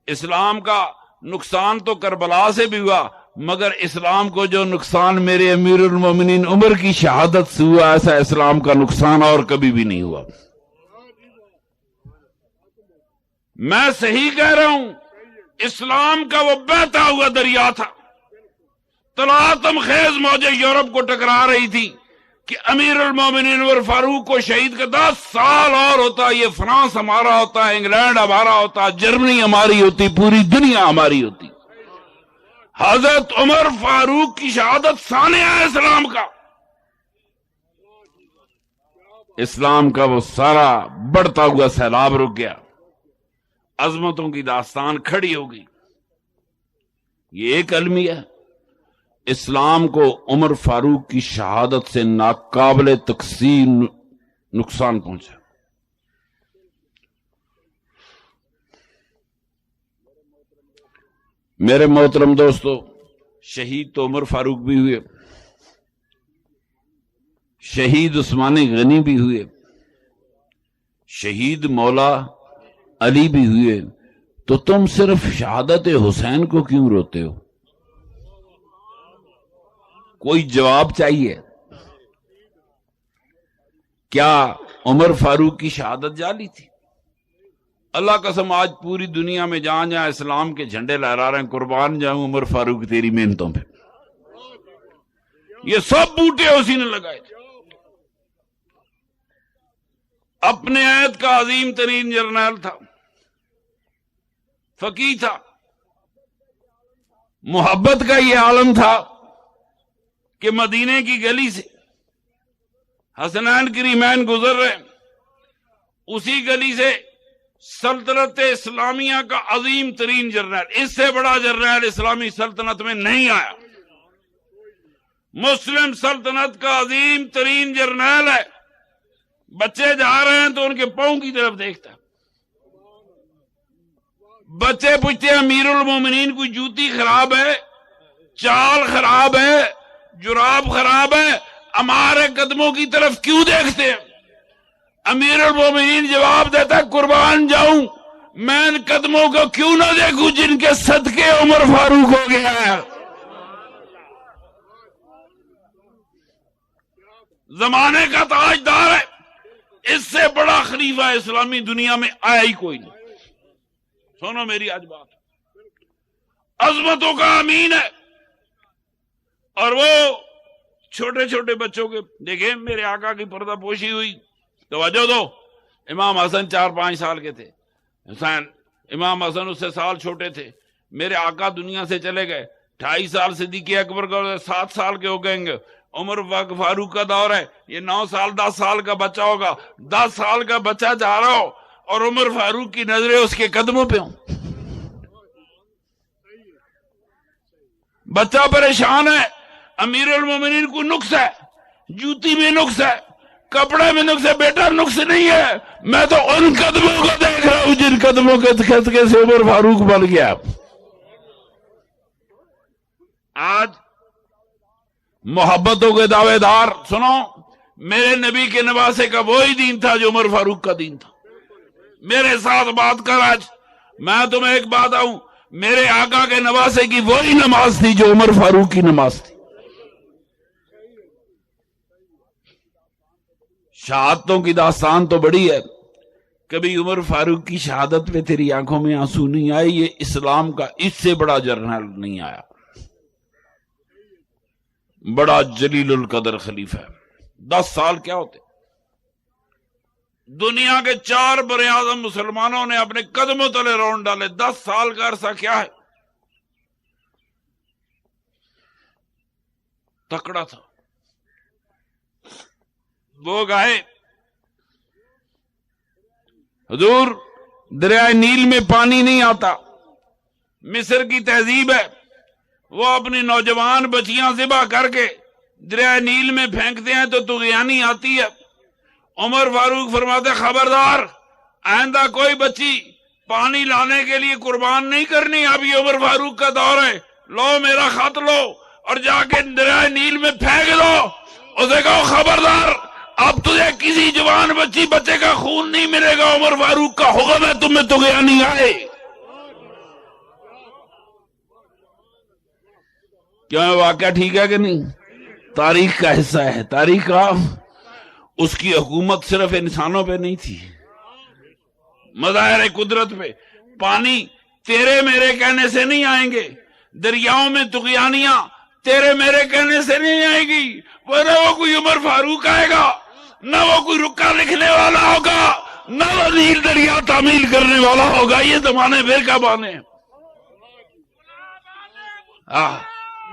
اسلام کا نقصان تو کربلا سے بھی ہوا، مگر اسلام کو جو نقصان میرے امیر المومنین عمر کی شہادت سے ہوا ایسا اسلام کا نقصان اور کبھی بھی نہیں ہوا. میں صحیح کہہ رہا ہوں. اسلام کا وہ بہتا ہوا دریا تھا. تلاطم خیز موجیں یورپ کو ٹکرا رہی تھی کہ امیر المومنین عمر فاروق کو شہید کا 10 سال اور ہوتا، یہ فرانس ہمارا ہوتا، انگلینڈ ہمارا ہوتا، جرمنی ہماری ہوتی، پوری دنیا ہماری ہوتی. حضرت عمر فاروق کی شہادت سانحہ ہے اسلام کا. اسلام کا وہ سارا بڑھتا ہوا سیلاب رک گیا. عظمتوں کی داستان کھڑی ہو گئی. یہ ایک المیہ ہے. اسلام کو عمر فاروق کی شہادت سے ناقابل تقسیم نقصان پہنچا. میرے محترم دوستو، شہید تو عمر فاروق بھی ہوئے، شہید عثمان غنی بھی ہوئے، شہید مولا علی بھی ہوئے. تو تم صرف شہادت حسین کو کیوں روتے ہو؟ کوئی جواب چاہیے. کیا عمر فاروق کی شہادت جعلی تھی؟ اللہ قسم آج پوری دنیا میں جہاں جہاں اسلام کے جھنڈے لہرا رہے ہیں، قربان جاؤں عمر فاروق تیری محنتوں پہ. یہ سب بوٹے اسی نے لگائے تھے. اپنے عہد کا عظیم ترین جرنیل تھا، فقیہ تھا، محبت کا یہ عالم تھا کہ مدینے کی گلی سے حسنین کریمین گزر رہے، اسی گلی سے سلطنت اسلامیہ کا عظیم ترین جرنیل، اس سے بڑا جرنیل اسلامی سلطنت میں نہیں آیا. مسلم سلطنت کا عظیم ترین جرنیل ہے. بچے جا رہے ہیں تو ان کے پاؤں کی طرف دیکھتا ہے. بچے پوچھتے ہیں امیر المومنین کوئی جوتی خراب ہے، چال خراب ہے، جراب خراب ہے؟ ہمارے قدموں کی طرف کیوں دیکھتے ہیں؟ امیر المومنین جواب دیتا ہے قربان جاؤں میں ان قدموں کو کیوں نہ دیکھوں جن کے صدقے عمر فاروق ہو گیا ہے۔ زمانے کا تاجدار ہے، اس سے بڑا خلیفہ اسلامی دنیا میں آیا ہی کوئی نہیں۔ سنو میری آج بات، عظمتوں کا امین ہے، اور وہ چھوٹے چھوٹے بچوں کے دیکھیں میرے آقا کی پردہ پوشی ہوئی، توجہ دو، امام حسن 4-5 سال کے تھے، حسین امام حسن اس سے سال چھوٹے تھے، میرے آقا دنیا سے چلے گئے 2.5 سال صدیق اکبر کا 7 سال کے ہو گئیں گے، عمر فاروق کا دور ہے، یہ 9 سال 10 سال کا بچہ ہوگا، 10 سال کا بچہ جا رہا ہو اور عمر فاروق کی نظریں اس کے قدموں پہ ہوں۔ بچہ پریشان ہے، امیر المومنین کو نقص ہے، جوتی میں نقص ہے، کپڑے میں نقص ہے، بیٹا نقص نہیں ہے، میں تو ان قدموں کو دیکھ رہا ہوں جن قدموں کے صدقے سے عمر فاروق بن گیا۔ آج محبتوں کے دعوے دار سنو، میرے نبی کے نواسے کا وہی دین تھا جو عمر فاروق کا دین تھا۔ میرے ساتھ بات کر آج، میں تمہیں ایک بات آؤں، میرے آقا کے نواسے کی وہی نماز تھی جو عمر فاروق کی نماز تھی۔ شہادتوں کی داستان تو بڑی ہے، کبھی عمر فاروق کی شہادت پہ تیری آنکھوں میں آنسو نہیں آئے؟ یہ اسلام کا اس سے بڑا جرنیل نہیں آیا، بڑا جلیل القدر خلیفہ ہے۔ 10 سال کیا ہوتے؟ دنیا کے 4 براعظم مسلمانوں نے اپنے قدموں تلے رون ڈالے، 10 سال کا عرصہ کیا ہے؟ تکڑا تھا۔ وہ گائے حضور دریائے نیل میں پانی نہیں آتا، مصر کی تہذیب ہے، وہ اپنی نوجوان بچیاں ذبح کر کے دریائے نیل میں پھینکتے ہیں تو طغیانی آتی ہے۔ عمر فاروق فرماتے خبردار، آئندہ کوئی بچی پانی لانے کے لیے قربان نہیں کرنی۔ اب یہ عمر فاروق کا دور ہے، لو میرا خط لو اور جا کے دریائے نیل میں پھینک دو۔ اسے کہو خبردار، اب تجھے کسی جوان بچے کا خون نہیں ملے گا، عمر فاروق کا حکم ہے تمہیں طغیانی آئے۔ کیا واقعہ ٹھیک ہے کہ نہیں؟ تاریخ کا حصہ ہے، تاریخ کا۔ اس کی حکومت صرف انسانوں پہ نہیں تھی، مظاہر قدرت پہ۔ پانی تیرے میرے کہنے سے نہیں آئیں گے، دریاؤں میں طغیانیاں تیرے میرے کہنے سے نہیں آئے گی۔ وہ نہ وہ کوئی عمر فاروق آئے گا، نہ وہ کوئی رکا لکھنے والا ہوگا، نہ وہ نیل دریا تعمیل کرنے والا ہوگا۔ یہ زمانے پھر کب آنے ہیں؟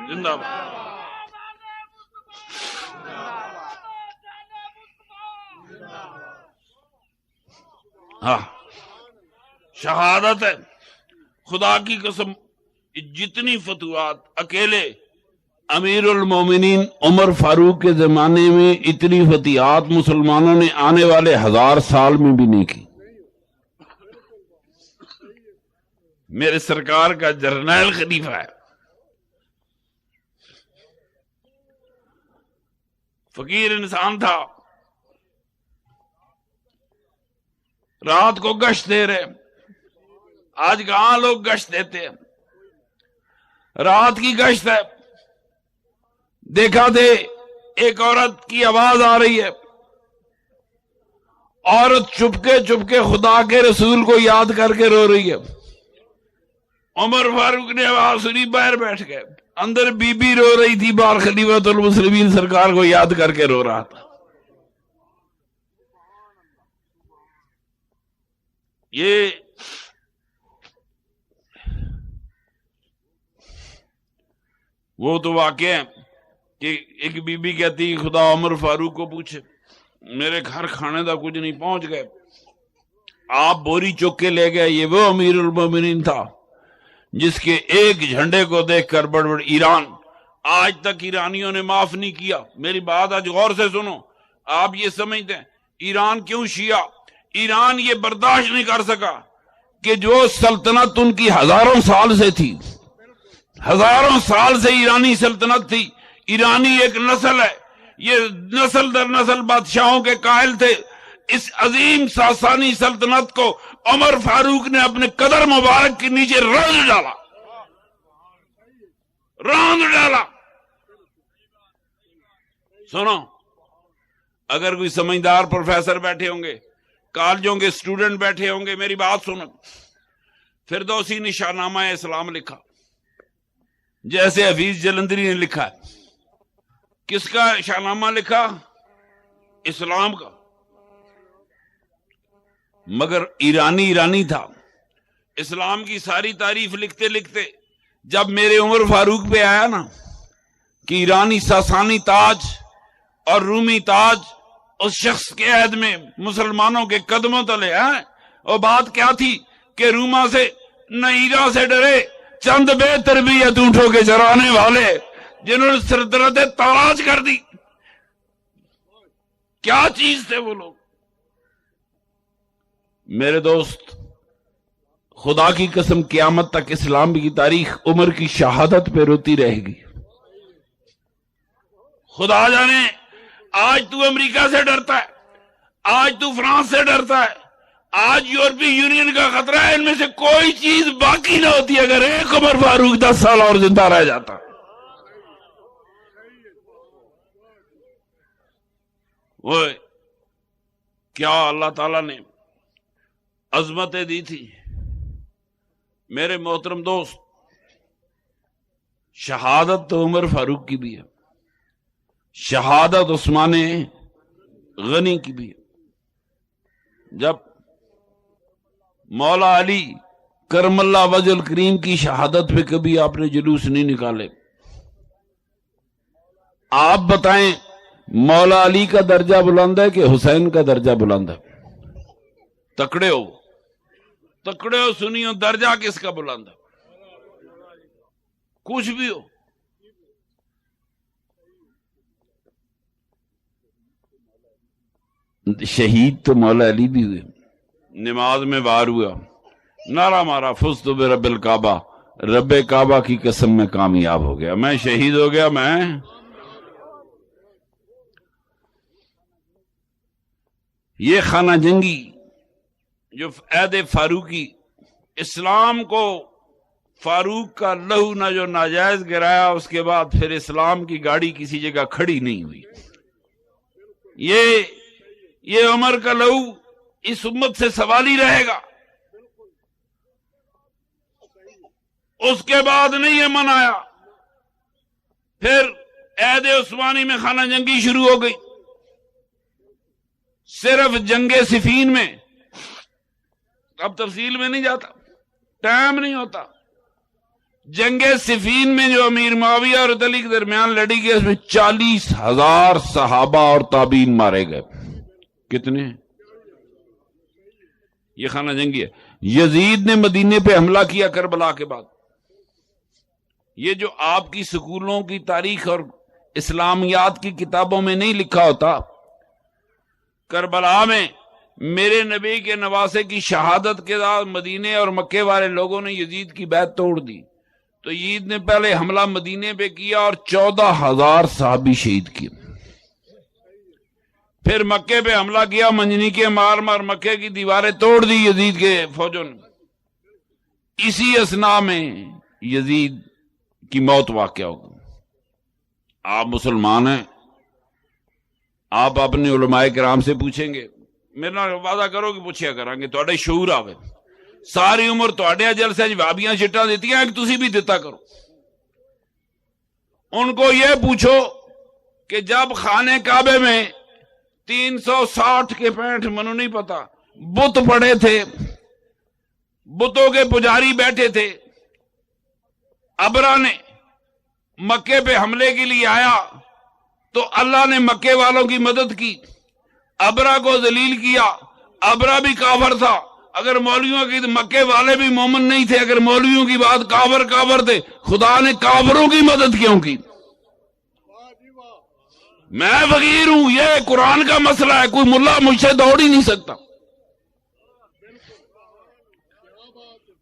زندہ باد۔ شہادت ہے، خدا کی قسم، جتنی فتوحات اکیلے امیر المومنین عمر فاروق کے زمانے میں اتنی فتوحات مسلمانوں نے آنے والے 1000 سال میں بھی نہیں کی۔ میرے سرکار کا جرنیل خلیفہ ہے، فقیر انسان تھا، رات کو گشت دے رہے۔ آج کہاں لوگ گشت دیتے ہیں؟ رات کی گشت ہے، دیکھا تھے ایک عورت کی آواز آ رہی ہے، عورت چپکے چپکے خدا کے رسول کو یاد کر کے رو رہی ہے۔ عمر فاروق نے آواز سنی، باہر بیٹھ گئے، اندر بی بی رو رہی تھی، باہر خلیفۃ المسلمین سرکار کو یاد کر کے رو رہا تھا۔ یہ وہ تو واقع ہے کہ ایک بی بی کہتی خدا عمر فاروق کو پوچھے، میرے گھر کھانے دا کچھ نہیں، پہنچ گئے، آپ بوری چک کے لے گئے۔ یہ وہ امیر المومنین تھا جس کے ایک جھنڈے کو دیکھ کر بڑبڑ ایران، آج تک ایرانیوں نے معاف نہیں کیا۔ میری بات آج غور سے سنو، آپ یہ سمجھتے ہیں ایران کیوں شیعہ؟ ایران یہ برداشت نہیں کر سکا کہ جو سلطنت ان کی ہزاروں سال سے تھی، ہزاروں سال سے ایرانی سلطنت تھی، ایرانی ایک نسل ہے، یہ نسل در نسل بادشاہوں کے قائل تھے. اس عظیم ساسانی سلطنت کو عمر فاروق نے اپنے قدر مبارک کے نیچے روند ڈالا. سنو، اگر کوئی سمجھدار پروفیسر بیٹھے ہوں گے، کالجوں کے اسٹوڈنٹ بیٹھے ہوں گے، میری بات سنو. فردوسی نے شاہنامہ اسلام لکھا، جیسے حفیظ جلندری نے لکھا ہے. کس کا شاہنامہ لکھا؟ اسلام کا. مگر ایرانی تھا. اسلام کی ساری تعریف لکھتے لکھتے جب میرے عمر فاروق پہ آیا نا کہ ایرانی ساسانی تاج اور رومی تاج اس شخص کے عہد میں مسلمانوں کے قدموں تلے ہیں، اور بات کیا تھی کہ روما سے نہ سے ڈرے چند بے تربیت اونٹوں کے چرانے والے جنہوں نے سلطنت تاراج کر دی. کیا چیز تھے وہ لوگ؟ میرے دوست، خدا کی قسم قیامت تک اسلام کی تاریخ عمر کی شہادت پہ روتی رہے گی. خدا جانے آج تو امریکہ سے ڈرتا ہے، آج تو فرانس سے ڈرتا ہے، آج یورپی یونین کا خطرہ ہے. ان میں سے کوئی چیز باقی نہ ہوتی اگر ایک عمر فاروق 10 سال اور زندہ رہ جاتا. وہ کیا اللہ تعالیٰ نے عظمتیں دی تھی. میرے محترم دوست، شہادت تو عمر فاروق کی بھی ہے، شہادت عثمان غنی کی بھی ہے. جب مولا علی کرم اللہ وجہ الکریم کی شہادت پہ کبھی آپ نے جلوس نہیں نکالے. آپ بتائیں مولا علی کا درجہ بلند ہے کہ حسین کا درجہ بلند ہے؟ تکڑے ہو سنیو، درجہ کس کا بلند ہے؟ کچھ بھی ہو. شہید تو مولا علی بھی ہوئے، نماز میں وار ہوا، نعرہ مارا فزت برب الکعبہ، رب کعبہ کی قسم میں کامیاب ہو گیا، میں شہید ہو گیا. میں یہ خانہ جنگی جو عہد فاروقی، اسلام کو فاروق کا لہو نہ جو ناجائز گرایا، اس کے بعد پھر اسلام کی گاڑی کسی جگہ کھڑی نہیں ہوئی. یہ عمر کا لہو اس امت سے سوال ہی رہے گا. اس کے بعد نہیں یہ منایا. پھر عہد عثمانی میں خانہ جنگی شروع ہو گئی. صرف جنگ صفین میں، اب تفصیل میں نہیں جاتا، ٹائم نہیں ہوتا. جنگ صفین میں جو امیر معاویہ اور علی کے درمیان لڑی گئی، اس میں 40,000 صحابہ اور تابعین مارے گئے. کتنے؟ یہ خانہ جنگی ہے. یزید نے مدینے پہ حملہ کیا کربلا کے بعد. یہ جو آپ کی سکولوں کی تاریخ اور اسلامیات کی کتابوں میں نہیں لکھا ہوتا، کربلا میں میرے نبی کے نواسے کی شہادت کے بعد مدینے اور مکے والے لوگوں نے یزید کی بیعت توڑ دی. تو یزید نے پہلے حملہ مدینے پہ کیا اور 14,000 صحابی شہید کیے. پھر مکے پہ حملہ کیا، منجنی کے مار مکے کی دیواریں توڑ دی یزید کے فوجوں نے. اسی اثناء میں یزید کی موت واقع ہو گئی. آپ مسلمان ہیں، آپ اپنے علماء کرام سے پوچھیں گے، میرا وعدہ کرو کہ پوچھیا کریں گے، تھوڑے شعور آوے. ساری عمر تھوڑے جلسے وابیاں چٹاں دیتی ہیں کہ تسی بھی دیتا کرو. ان کو یہ پوچھو کہ جب خانے کعبے میں 360 کے 65 منو نہیں پتا بت پڑے تھے، بتوں کے پجاری بیٹھے تھے، ابرا نے مکے پہ حملے کے لیے آیا تو اللہ نے مکے والوں کی مدد کی، ابرا کو ذلیل کیا. ابرا بھی کافر تھا. اگر مولویوں کی مکے والے بھی مومن نہیں تھے، اگر مولویوں کی بات کافر تھے، خدا نے کافروں کی مدد کیوں کی؟ میں فقیر ہوں، یہ قرآن کا مسئلہ ہے، کوئی ملا مجھ سے دوڑ ہی نہیں سکتا.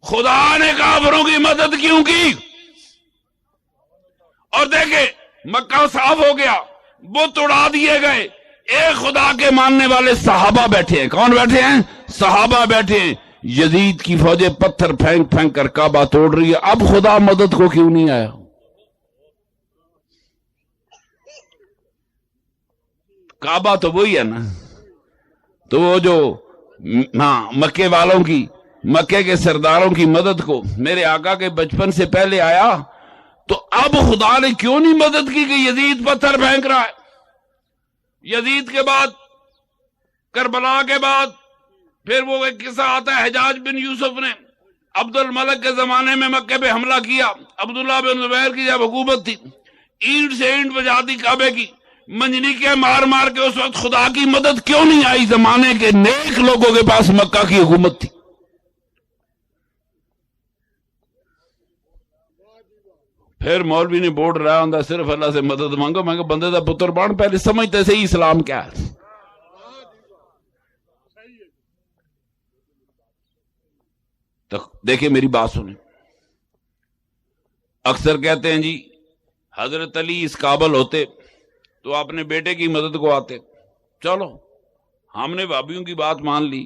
خدا نے کافروں کی مدد کیوں کی؟ اور دیکھیں مکہ صاف ہو گیا، بت اڑا دیے گئے، ایک خدا کے ماننے والے صحابہ بیٹھے ہیں. کون بیٹھے ہیں؟ صحابہ بیٹھے ہیں. یزید کی فوجیں پتھر پھینک پھینک کر کعبہ توڑ رہی ہے. اب خدا مدد کو کیوں نہیں آیا؟ کعبہ تو وہی ہے نا. تو وہ جو مکے والوں کی، مکے کے سرداروں کی مدد کو میرے آقا کے بچپن سے پہلے آیا، تو اب خدا نے کیوں نہیں مدد کی کہ یزید پتھر پھینک رہا ہے؟ یزید کے بعد، کربلا کے بعد، پھر وہ ایک قصہ آتا ہے، حجاج بن یوسف نے عبد الملک کے زمانے میں مکے پہ حملہ کیا. عبداللہ بن زبیر کی جب حکومت تھی، اینٹ سے اینٹ بجا دی کعبے کی، منجنیقیں مار مار کے. اس وقت خدا کی مدد کیوں نہیں آئی؟ زمانے کے نیک لوگوں کے پاس مکہ کی حکومت تھی. پھر مولوی نے بورڈ رہا ہوں صرف اللہ سے مدد مانگو. میں کہ بندے دا پتر بان، پہلے سمجھتے سے ہی اسلام کیا ہے. تو دیکھیں میری بات سنیں. اکثر کہتے ہیں جی حضرت علی اس قابل ہوتے تو اپنے بیٹے کی مدد کو آتے. چلو ہم نے بھابیوں کی بات مان لی،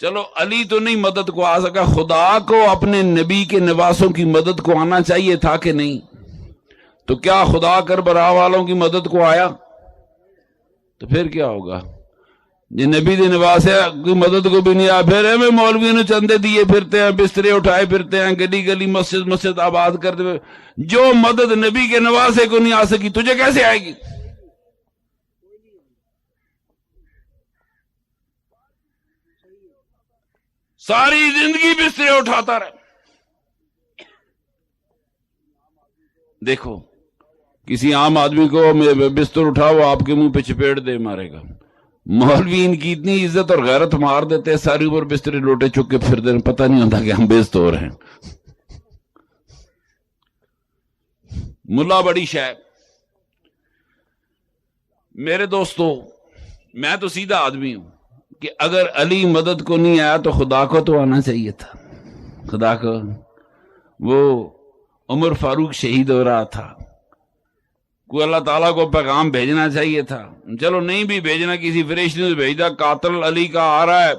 چلو علی تو نہیں مدد کو آ سکا، خدا کو اپنے نبی کے نواسوں کی مدد کو آنا چاہیے تھا کہ نہیں؟ تو کیا خدا کربلا والوں کی مدد کو آیا؟ تو پھر کیا ہوگا؟ جی نبی دے نواسے کی مدد کو بھی نہیں آیا، پھر ہمیں مولویوں نے چندے دیے پھرتے ہیں، بسترے اٹھائے پھرتے ہیں، گلی گلی مسجد مسجد آباد کرتے ہوئے. جو مدد نبی کے نواسے کو نہیں آ سکی تجھے کیسے آئے گی؟ ساری زندگی بسترے اٹھاتا رہے. دیکھو کسی عام آدمی کو بستر اٹھاؤ آپ کے منہ پہ چپیڑ دے مارے گا. مولوی ان کی اتنی عزت اور غیرت مار دیتے، ساری اوپر بسترے لوٹے چک کے پھر دیں، پتہ نہیں ہوتا کہ ہم بیست ہو رہے ہیں. ملا بڑی شے. میرے دوستو میں تو سیدھا آدمی ہوں کہ اگر علی مدد کو نہیں آیا تو خدا کو تو آنا چاہیے تھا. خدا کو، وہ عمر فاروق شہید ہو رہا تھا، کوئی اللہ تعالیٰ کو پیغام بھیجنا چاہیے تھا. چلو نہیں بھی بھیجنا، کسی فرشتے نے بھیجا، قاتل علی کا آ رہا ہے،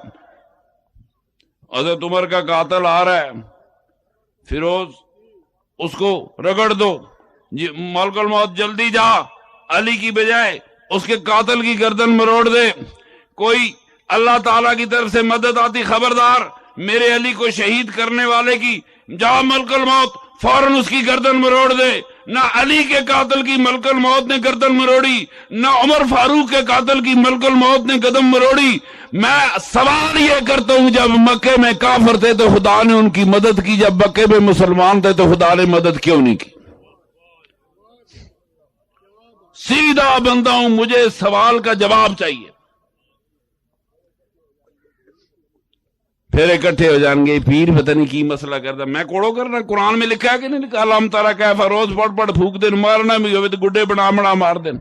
حضرت عمر کا قاتل آ رہا ہے، فیروز اس کو رگڑ دو، جی ملک الموت جلدی جا، علی کی بجائے اس کے قاتل کی گردن مروڑ دے. کوئی اللہ تعالیٰ کی طرف سے مدد آتی، خبردار میرے علی کو شہید کرنے والے کی، جا ملک الموت فوراً اس کی گردن مروڑ دے. نہ علی کے قاتل کی ملک الموت نے گردن مروڑی، نہ عمر فاروق کے قاتل کی ملک الموت نے قدم مروڑی. میں سوال یہ کرتا ہوں، جب مکے میں کافر تھے تو خدا نے ان کی مدد کی، جب مکے میں مسلمان تھے تو خدا نے مدد کیوں نہیں کی؟ سیدھا بندہ ہوں، مجھے سوال کا جواب چاہیے. پھر اکٹھے ہو جائیں گے پیر پتہ نہیں کی مسئلہ کرتا. میں کوڑو کرنا، قرآن میں لکھا ہے کہ نہیں لکھا؟ اللہ تعالیٰ کیفا، روز پڑھ پڑھ پھوک دین، مارنا بھی ہوئے تو گڈے بنا بنا مار دین.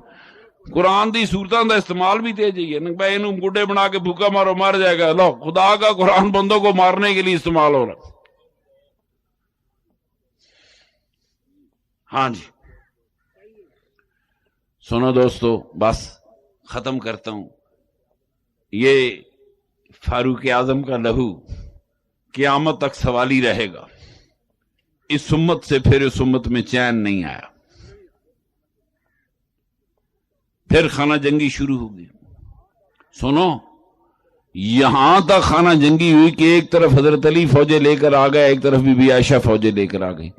قرآن دی صورتوں دا استعمال بھی تے جائیے نا بھائی، انہوں گڈے بنا کے بھوکا مارو مار جائے گا. لو خدا کا قرآن بندوں کو مارنے کے لیے استعمال ہو رہا. ہاں جی سنو دوستو، بس ختم کرتا ہوں. یہ فاروق اعظم کا لہو قیامت تک سوالی رہے گا. اس امت سے پھر اس امت میں چین نہیں آیا. پھر خانہ جنگی شروع ہوگی. سنو، یہاں تک خانہ جنگی ہوئی کہ ایک طرف حضرت علی فوجیں لے کر آ گئے، ایک طرف بی بی عائشہ فوجیں لے کر آ گئی.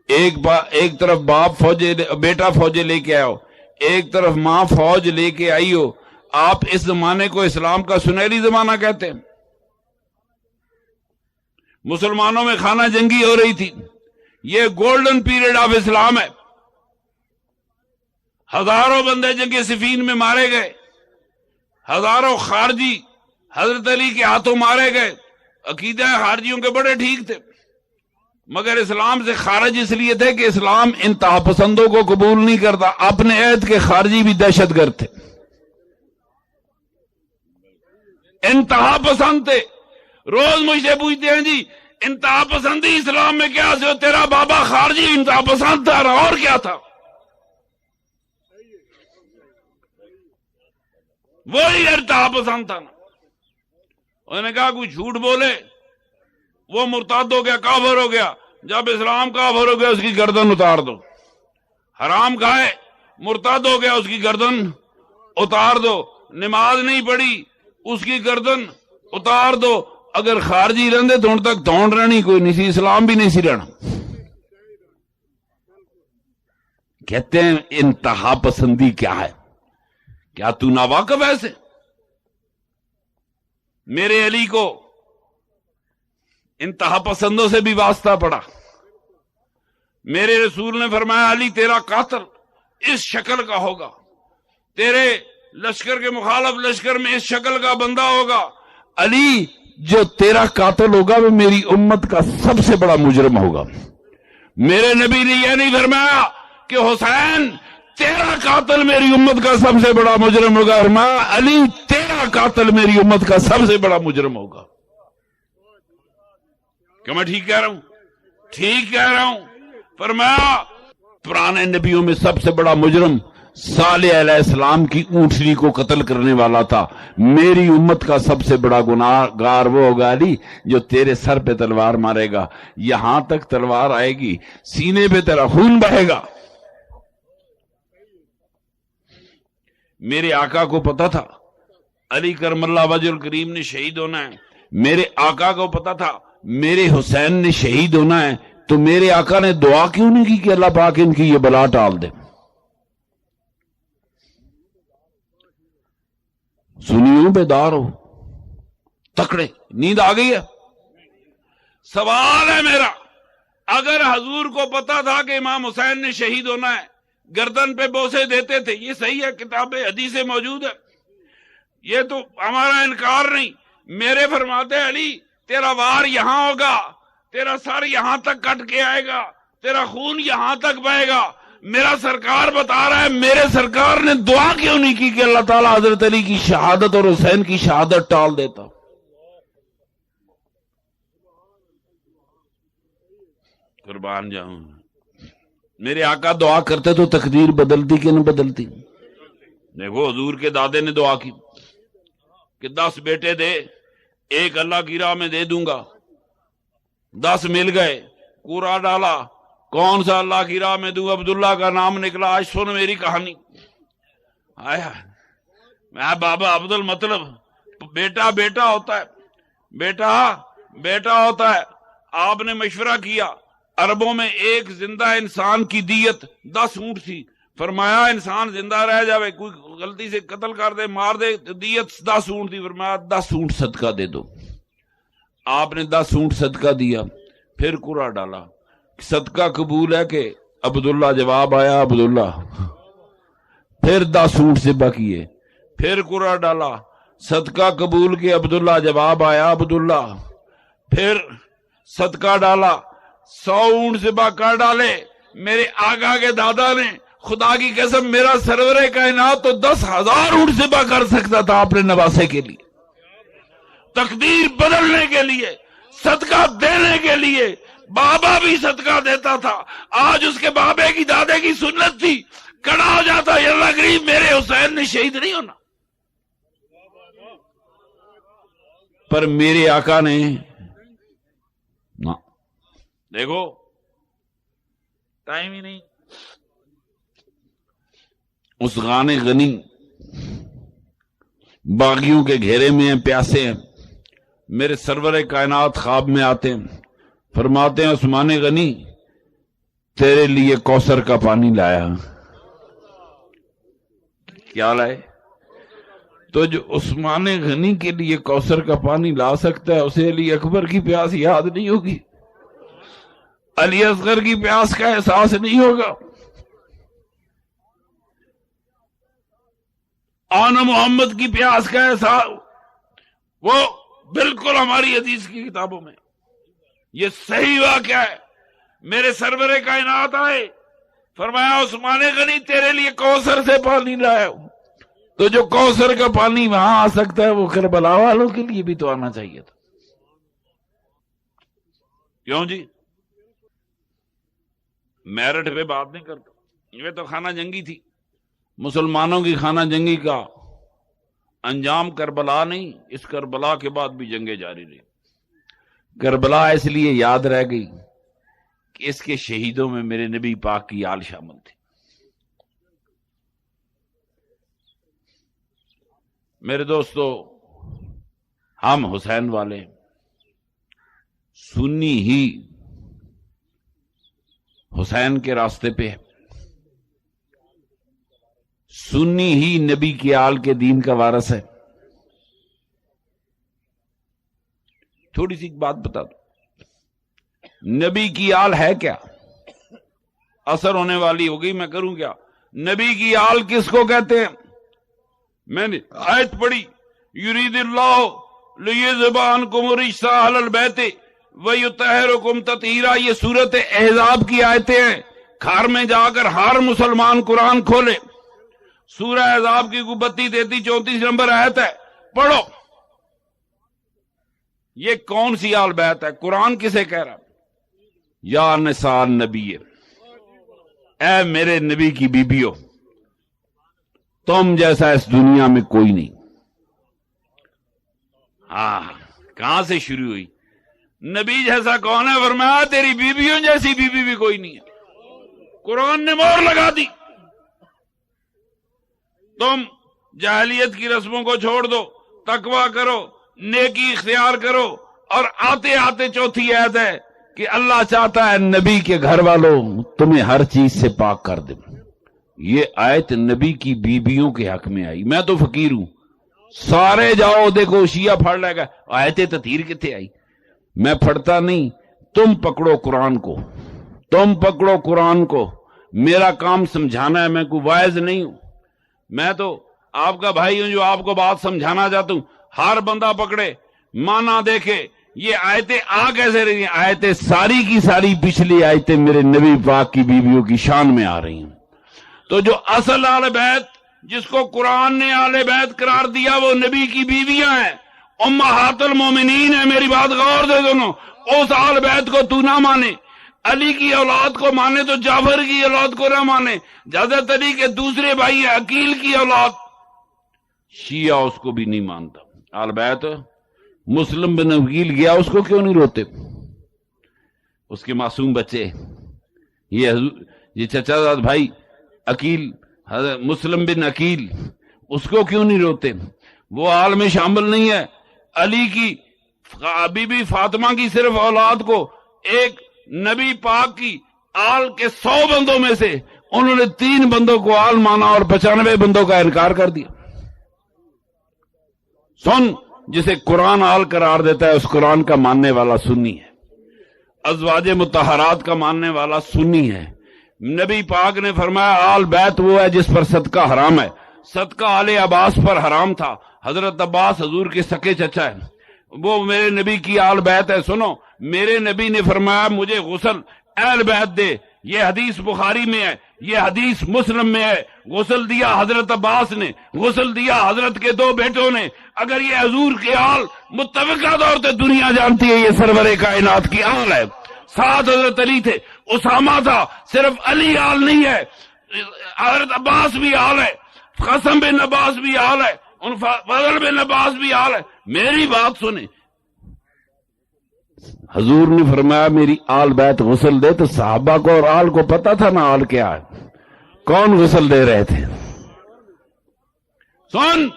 ایک طرف باپ فوجیں، بیٹا فوجیں لے کے آؤ، ایک طرف ماں فوج لے کے آئی ہو. آپ اس زمانے کو اسلام کا سنہری زمانہ کہتے ہیں. مسلمانوں میں خانہ جنگی ہو رہی تھی. یہ گولڈن پیریڈ آف اسلام ہے. ہزاروں بندے جنگ صفین میں مارے گئے، ہزاروں خارجی حضرت علی کے ہاتھوں مارے گئے. عقیدہ خارجیوں کے بڑے ٹھیک تھے، مگر اسلام سے خارج اس لیے تھے کہ اسلام انتہا پسندوں کو قبول نہیں کرتا. اپنے عہد کے خارجی بھی دہشت گرد تھے، انتہا پسند تھے. روز مجھ سے پوچھتے ہیں جی انتہا پسندی اسلام میں کیا سے؟ تیرا بابا خارجی انتہا پسند تھا اور کیا تھا؟ وہی ارتہا پسند تھا نا. انہوں نے کہا کوئی جھوٹ بولے وہ مرتد ہو گیا، کافر ہو گیا. جب اسلام کافر ہو گیا اس کی گردن اتار دو. حرام کھائے مرتد ہو گیا اس کی گردن اتار دو. نماز نہیں پڑھی اس کی گردن اتار دو. اگر خارجی رہندے تو ہن تک دھون رہنی کوئی نہیں سی، اسلام بھی نہیں سی رہنا. کہتے ہیں انتہا پسندی کیا ہے؟ کیا تو ناواقف ایسے؟ میرے علی کو انتہا پسندوں سے بھی واسطہ پڑا. میرے رسول نے فرمایا علی تیرا قاتل اس شکل کا ہوگا، تیرے لشکر کے مخالف لشکر میں اس شکل کا بندہ ہوگا. علی جو تیرا قاتل ہوگا وہ میری امت کا سب سے بڑا مجرم ہوگا. میرے نبی نے یہ نہیں فرمایا کہ حسین تیرا قاتل میری امت کا سب سے بڑا مجرم ہوگا، فرمایا علی تیرا قاتل میری امت کا سب سے بڑا مجرم ہوگا. کہ میں ٹھیک کہہ رہا ہوں؟ ٹھیک کہہ رہا ہوں. فرمایا پرانے نبیوں میں سب سے بڑا مجرم صالح علیہ السلام کی اونٹنی کو قتل کرنے والا تھا. میری امت کا سب سے بڑا گناہگار وہ ہوگا علی جو تیرے سر پہ تلوار مارے گا، یہاں تک تلوار آئے گی سینے پہ تیرا خون بہے گا. میرے آقا کو پتا تھا علی کرم اللہ وجہ الکریم نے شہید ہونا ہے. میرے آقا کو پتا تھا میرے حسین نے شہید ہونا ہے. تو میرے آقا نے دعا کیوں نہیں کی کہ اللہ پاک ان کی یہ بلا ٹال دے؟ سنیوں بیدار ہو، تکڑے، نیند آ گئی ہے؟ سوال ہے میرا، اگر حضور کو پتا تھا کہ امام حسین نے شہید ہونا ہے گردن پہ بوسے دیتے تھے، یہ صحیح ہے، کتاب حدیث موجود ہے، یہ تو ہمارا انکار نہیں. میرے فرماتے علی تیرا وار یہاں ہوگا، تیرا سر یہاں تک کٹ کے آئے گا، تیرا خون یہاں تک بہے گا. میرا سرکار بتا رہا ہے میرے سرکار نے دعا کیوں نہیں کی کہ اللہ تعالیٰ حضرت علی کی شہادت اور حسین کی شہادت ٹال دیتا؟ قربان جاؤں. میرے آقا دعا کرتے تو تقدیر بدلتی کہ نہ بدلتی؟ دیکھو حضور کے دادے نے دعا کی کہ 10 بیٹے دے، ایک اللہ کی راہ میں دے دوں گا. 10 مل گئے، کوڑا ڈالا، کون سا اللہ کی راہ میں دوں؟ عبداللہ کا نام نکلا. آج سن میری کہانی. آیا میں بابا عبد المطلب، بیٹا بیٹا ہوتا ہے، بیٹا بیٹا ہوتا ہے. آپ نے مشورہ کیا، عربوں میں ایک زندہ انسان کی دیت 10 اونٹ تھی. فرمایا انسان زندہ رہ جاوے، کوئی غلطی سے قتل کر دے، مار دے، دیت 10 اونٹ تھی. فرمایا 10 اونٹ صدقہ دے دو. آپ نے 10 اونٹ صدقہ دیا، پھر کوڑا ڈالا. صدقہ قبول ہے کہ عبداللہ جواب آیا عبداللہ. پھر 10 اونٹ ذبح کیے، پھر کوڑا ڈالا. صدقہ قبول کے عبداللہ جواب آیا عبداللہ. پھر صدقہ ڈالا، 100 اونٹ ذبح کر ڈالے. میرے آقا کے دادا نے خدا کی قسم میرا سرور کائنات تو 10,000 اونٹ ذبح کر سکتا تھا اپنے نواسے کے لیے، تقدیر بدلنے کے لیے، صدقہ دینے کے لیے. بابا بھی صدقہ دیتا تھا. آج اس کے بابے کی دادے کی سنت تھی، کڑا ہو جاتا یا اللہ کریم میرے حسین نے شہید نہیں ہونا. پر میرے آقا نے دیکھو ٹائم ہی نہیں. اس غانے غنی باغیوں کے گھیرے میں ہیں، پیاسے ہیں. میرے سرور کائنات خواب میں آتے ہیں، فرماتے ہیں عثمان غنی تیرے لیے کوثر کا پانی لایا. کیا لائے؟ تو جو عثمان غنی کے لیے کوثر کا پانی لا سکتا ہے اسے علی اکبر کی پیاس یاد نہیں ہوگی، علی اصغر کی پیاس کا احساس نہیں ہوگا. آنا محمد کی پیاس کا احساس، وہ بالکل ہماری حدیث کی کتابوں میں یہ صحیح واقعہ ہے. میرے سرور کائنات آئے، فرمایا عثمان غنی تیرے لیے کوثر سے پانی لایا. تو جو کوثر کا پانی وہاں آ سکتا ہے وہ کربلا والوں کے لیے بھی تو آنا چاہیے تھا. کیوں جی؟ میرٹ پہ بات نہیں کرتا، یہ تو خانہ جنگی تھی، مسلمانوں کی خانہ جنگی کا انجام کربلا نہیں، اس کربلا کے بعد بھی جنگیں جاری رہی۔ کربلا اس لیے یاد رہ گئی کہ اس کے شہیدوں میں میرے نبی پاک کی آل شامل تھی۔ میرے دوستو، ہم حسین والے سنی ہی حسین کے راستے پہ ہے، سنی ہی نبی کی آل کے دین کا وارث ہے۔ تھوڑی سی بات بتا دو، نبی کی آل ہے کیا؟ اثر ہونے والی ہو گئی، میں کروں کیا؟ نبی کی آل کس کو کہتے ہیں؟ میں نے آیت پڑھی، یرید اللہ لیذھب عنکم الرجس اہل البیت ویطہرکم تطہیرا۔ یہ سورت احزاب کی آیتیں ہیں۔ گھر میں جا کر ہر مسلمان قرآن کھولے، سورہ احزاب کی 32 33 34 نمبر آیت ہے، پڑھو۔ یہ کون سی آل بیت ہے؟ قرآن کسے کہہ رہا؟ یا نساء النبی، اے میرے نبی کی بیبیوں، تم جیسا اس دنیا میں کوئی نہیں۔ ہاں، کہاں سے شروع ہوئی؟ نبی جیسا کون ہے؟ فرمایا تیری بیویوں جیسی بیوی بھی کوئی نہیں ہے۔ قرآن نے مہر لگا دی۔ تم جاہلیت کی رسموں کو چھوڑ دو، تقویٰ کرو، نیکی اختیار کرو، اور آتے آتے چوتھی آیت ہے کہ اللہ چاہتا ہے نبی کے گھر والوں تمہیں ہر چیز سے پاک کر دے۔ یہ آیت نبی کی بیویوں کے حق میں آئی۔ میں تو فقیر ہوں، سارے جاؤ دیکھو شیعہ پڑھ لے گا آیت تطہیر کتے آئی، میں پڑھتا نہیں۔ تم پکڑو قرآن کو، تم پکڑو قرآن کو۔ میرا کام سمجھانا ہے، میں کوئی واعظ نہیں ہوں، میں تو آپ کا بھائی ہوں جو آپ کو بات سمجھانا چاہتا ہوں۔ ہر بندہ پکڑے، مانا دیکھے یہ آیتیں آ کیسے رہی ہیں۔ آیتیں ساری کی ساری پچھلی آیتیں میرے نبی پاک کی بیویوں کی شان میں آ رہی ہیں۔ تو جو اصل آل بیت جس کو قرآن نے آل بیت قرار دیا وہ نبی کی بیویاں ہیں، امہات المومنین ہیں۔ میری بات غور سے سنو، اس آل بیت کو تو نہ مانے، علی کی اولاد کو مانے تو جعفر کی اولاد کو نہ مانے، حضرت علی کے دوسرے بھائی ہیں عقیل کی اولاد، شیعہ اس کو بھی نہیں مانتا۔ آل بیت مسلم بن عقیل گیا، اس کو کیوں نہیں روتے؟ اس کے معصوم بچے، یہ چچا زاد بھائی عقیل، حضرت مسلم بن عقیل، اس کو کیوں نہیں روتے؟ وہ آل میں شامل نہیں ہے۔ علی کی بی بی فاطمہ کی صرف اولاد کو ایک نبی پاک کی آل کے 100 بندوں میں سے انہوں نے 3 بندوں کو آل مانا اور 95 بندوں کا انکار کر دیا۔ سن، جسے قرآن آل قرار دیتا ہے اس قرآن کا ماننے والا سنی ہے، ازواج مطہرات کا ماننے والا سنی ہے۔ نبی پاک نے فرمایا آل بیت وہ ہے جس پر صدقہ حرام ہے۔ صدقہ آل عباس پر حرام تھا۔ حضرت عباس حضور کے سکے چچا ہے، وہ میرے نبی کی آل بیت ہے۔ سنو، میرے نبی نے فرمایا مجھے غسل اہل بیت دے، یہ حدیث بخاری میں ہے، یہ حدیث مسلم میں ہے۔ غسل دیا حضرت عباس نے، غسل دیا حضرت کے 2 بیٹوں نے۔ اگر یہ حضور کی آل متفقہ طور سے دنیا جانتی ہے یہ سرور کائنات کی آل ہے۔ 7 حضرت علی تھے، اسامہ تھا، صرف علی آل نہیں ہے، حضرت عباس بھی آل ہے، قاسم بن عباس بھی آل ہے، فضل بن عباس بھی آل ہے۔ میری بات سنیں، حضور نے فرمایا میری آل بیت غسل دے، تو صحابہ کو اور آل کو پتا تھا نا آل کیا ہے، کون غسل دے رہے تھے؟ سن،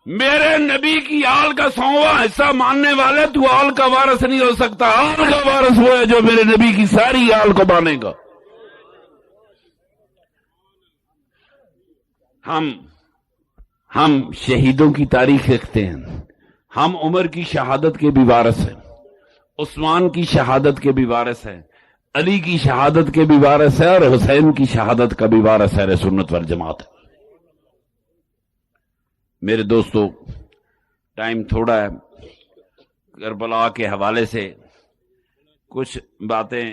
میرے نبی کی آل کا 100واں حصہ ماننے والے تو آل کا وارث نہیں ہو سکتا۔ آل کا وارث وہ ہے جو میرے نبی کی ساری آل کو مانے گا۔ ہم شہیدوں کی تاریخ رکھتے ہیں، ہم عمر کی شہادت کے بھی وارث ہیں، عثمان کی شہادت کے بھی وارث ہیں، علی کی شہادت کے بھی وارث ہے، اور حسین کی شہادت کا بھی وارث ہے سنت والجماعت۔ میرے دوستو، ٹائم تھوڑا ہے، کربلا کے حوالے سے کچھ باتیں،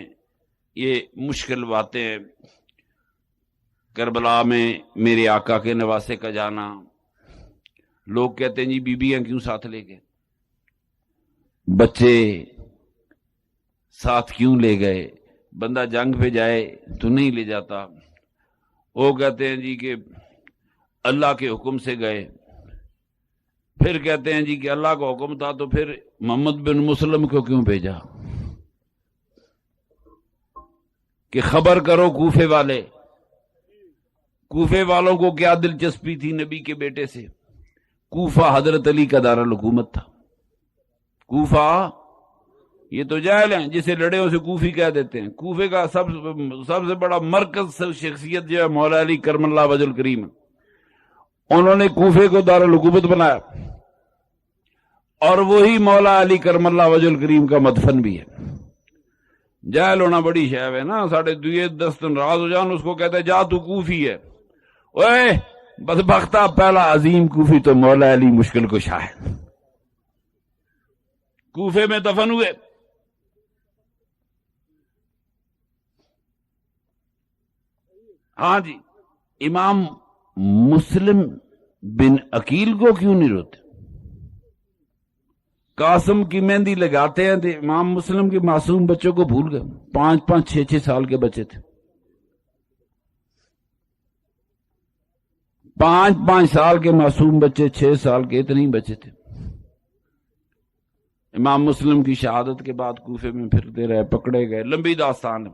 یہ مشکل باتیں، کربلا میں میرے آقا کے نواسے کا جانا۔ لوگ کہتے ہیں جی بیویاں کیوں ساتھ لے گئے، بچے ساتھ کیوں لے گئے، بندہ جنگ پہ جائے تو نہیں لے جاتا۔ وہ کہتے ہیں جی کہ اللہ کے حکم سے گئے، پھر کہتے ہیں جی کہ اللہ کا حکم تھا تو پھر محمد بن مسلم کو کیوں بھیجا کہ خبر کرو کوفے والے. کوفے والوں کو کیا دلچسپی تھی نبی کے بیٹے سے؟ کوفہ حضرت علی کا دارالحکومت تھا. کوفہ یہ تو جاہل ہیں جسے لڑیوں سے کوفی کہہ دیتے ہیں. کوفے کا سب سے بڑا مرکز شخصیت جو ہے مولا علی کرم اللہ وجہ الکریم، انہوں نے کوفے کو دارالحکومت بنایا اور وہی مولا علی کرم اللہ وجہ الکریم کا مدفن بھی ہے. جاہل ہونا بڑی شیب ہے نا. ساڑھے دوئے دست ناراض ہو جان اس کو کہتے جا تو کوفی ہے. اوے بدبختہ پہلا عظیم کوفی تو مولا علی مشکل کشا ہے. کوفے میں دفن ہوئے. ہاں جی، امام مسلم بن عقیل کو کیوں نہیں روتے؟ قاسم کی مہندی لگاتے ہیں تو امام مسلم کے معصوم بچوں کو بھول گئے. 5 6 سال کے بچے تھے. 5 سال کے معصوم بچے، 6 سال کے، اتنے ہی بچے تھے. امام مسلم کی شہادت کے بعد کوفے میں پھرتے رہے، پکڑے گئے. لمبی داستان ہے.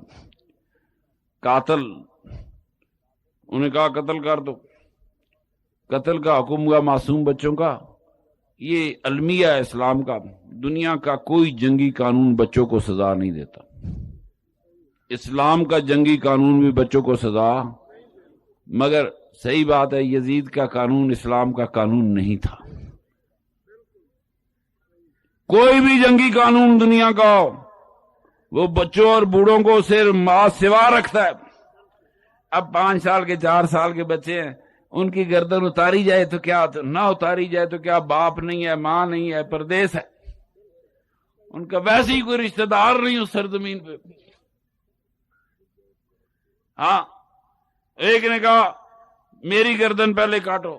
قاتل انہیں کہا قتل کر دو. قتل کا حکم ہوا معصوم بچوں کا. یہ المیہ ہے اسلام کا. دنیا کا کوئی جنگی قانون بچوں کو سزا نہیں دیتا. اسلام کا جنگی قانون بھی بچوں کو سزا، مگر صحیح بات ہے یزید کا قانون اسلام کا قانون نہیں تھا. کوئی بھی جنگی قانون دنیا کا ہو وہ بچوں اور بوڑھوں کو صرف سوا رکھتا ہے. اب 5 سال کے 4 سال کے بچے ہیں، ان کی گردن اتاری جائے تو کیا، نہ اتاری جائے تو کیا، باپ نہیں ہے، ماں نہیں ہے، پردیس ہے، ان کا ویسے ہی کوئی رشتہ دار نہیں اس سرزمین پہ. ہاں ایک نے کہا میری گردن پہلے کاٹو،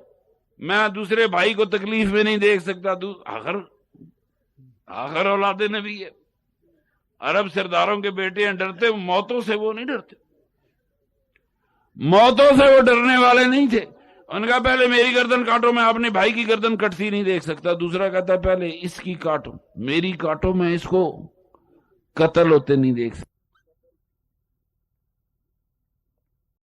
میں دوسرے بھائی کو تکلیف میں نہیں دیکھ سکتا. آخر اولاد نبی ہے. عرب سرداروں کے بیٹے ہیں، ڈرتے موتوں سے وہ نہیں ڈرتے. موتوں سے وہ ڈرنے والے نہیں تھے. ان کا پہلے میری گردن کاٹو، میں اپنے بھائی کی گردن کٹتی نہیں دیکھ سکتا. دوسرا کہتا ہے پہلے اس کی کاٹو، میری کاٹو، میں اس کو قتل ہوتے نہیں دیکھ سکتا.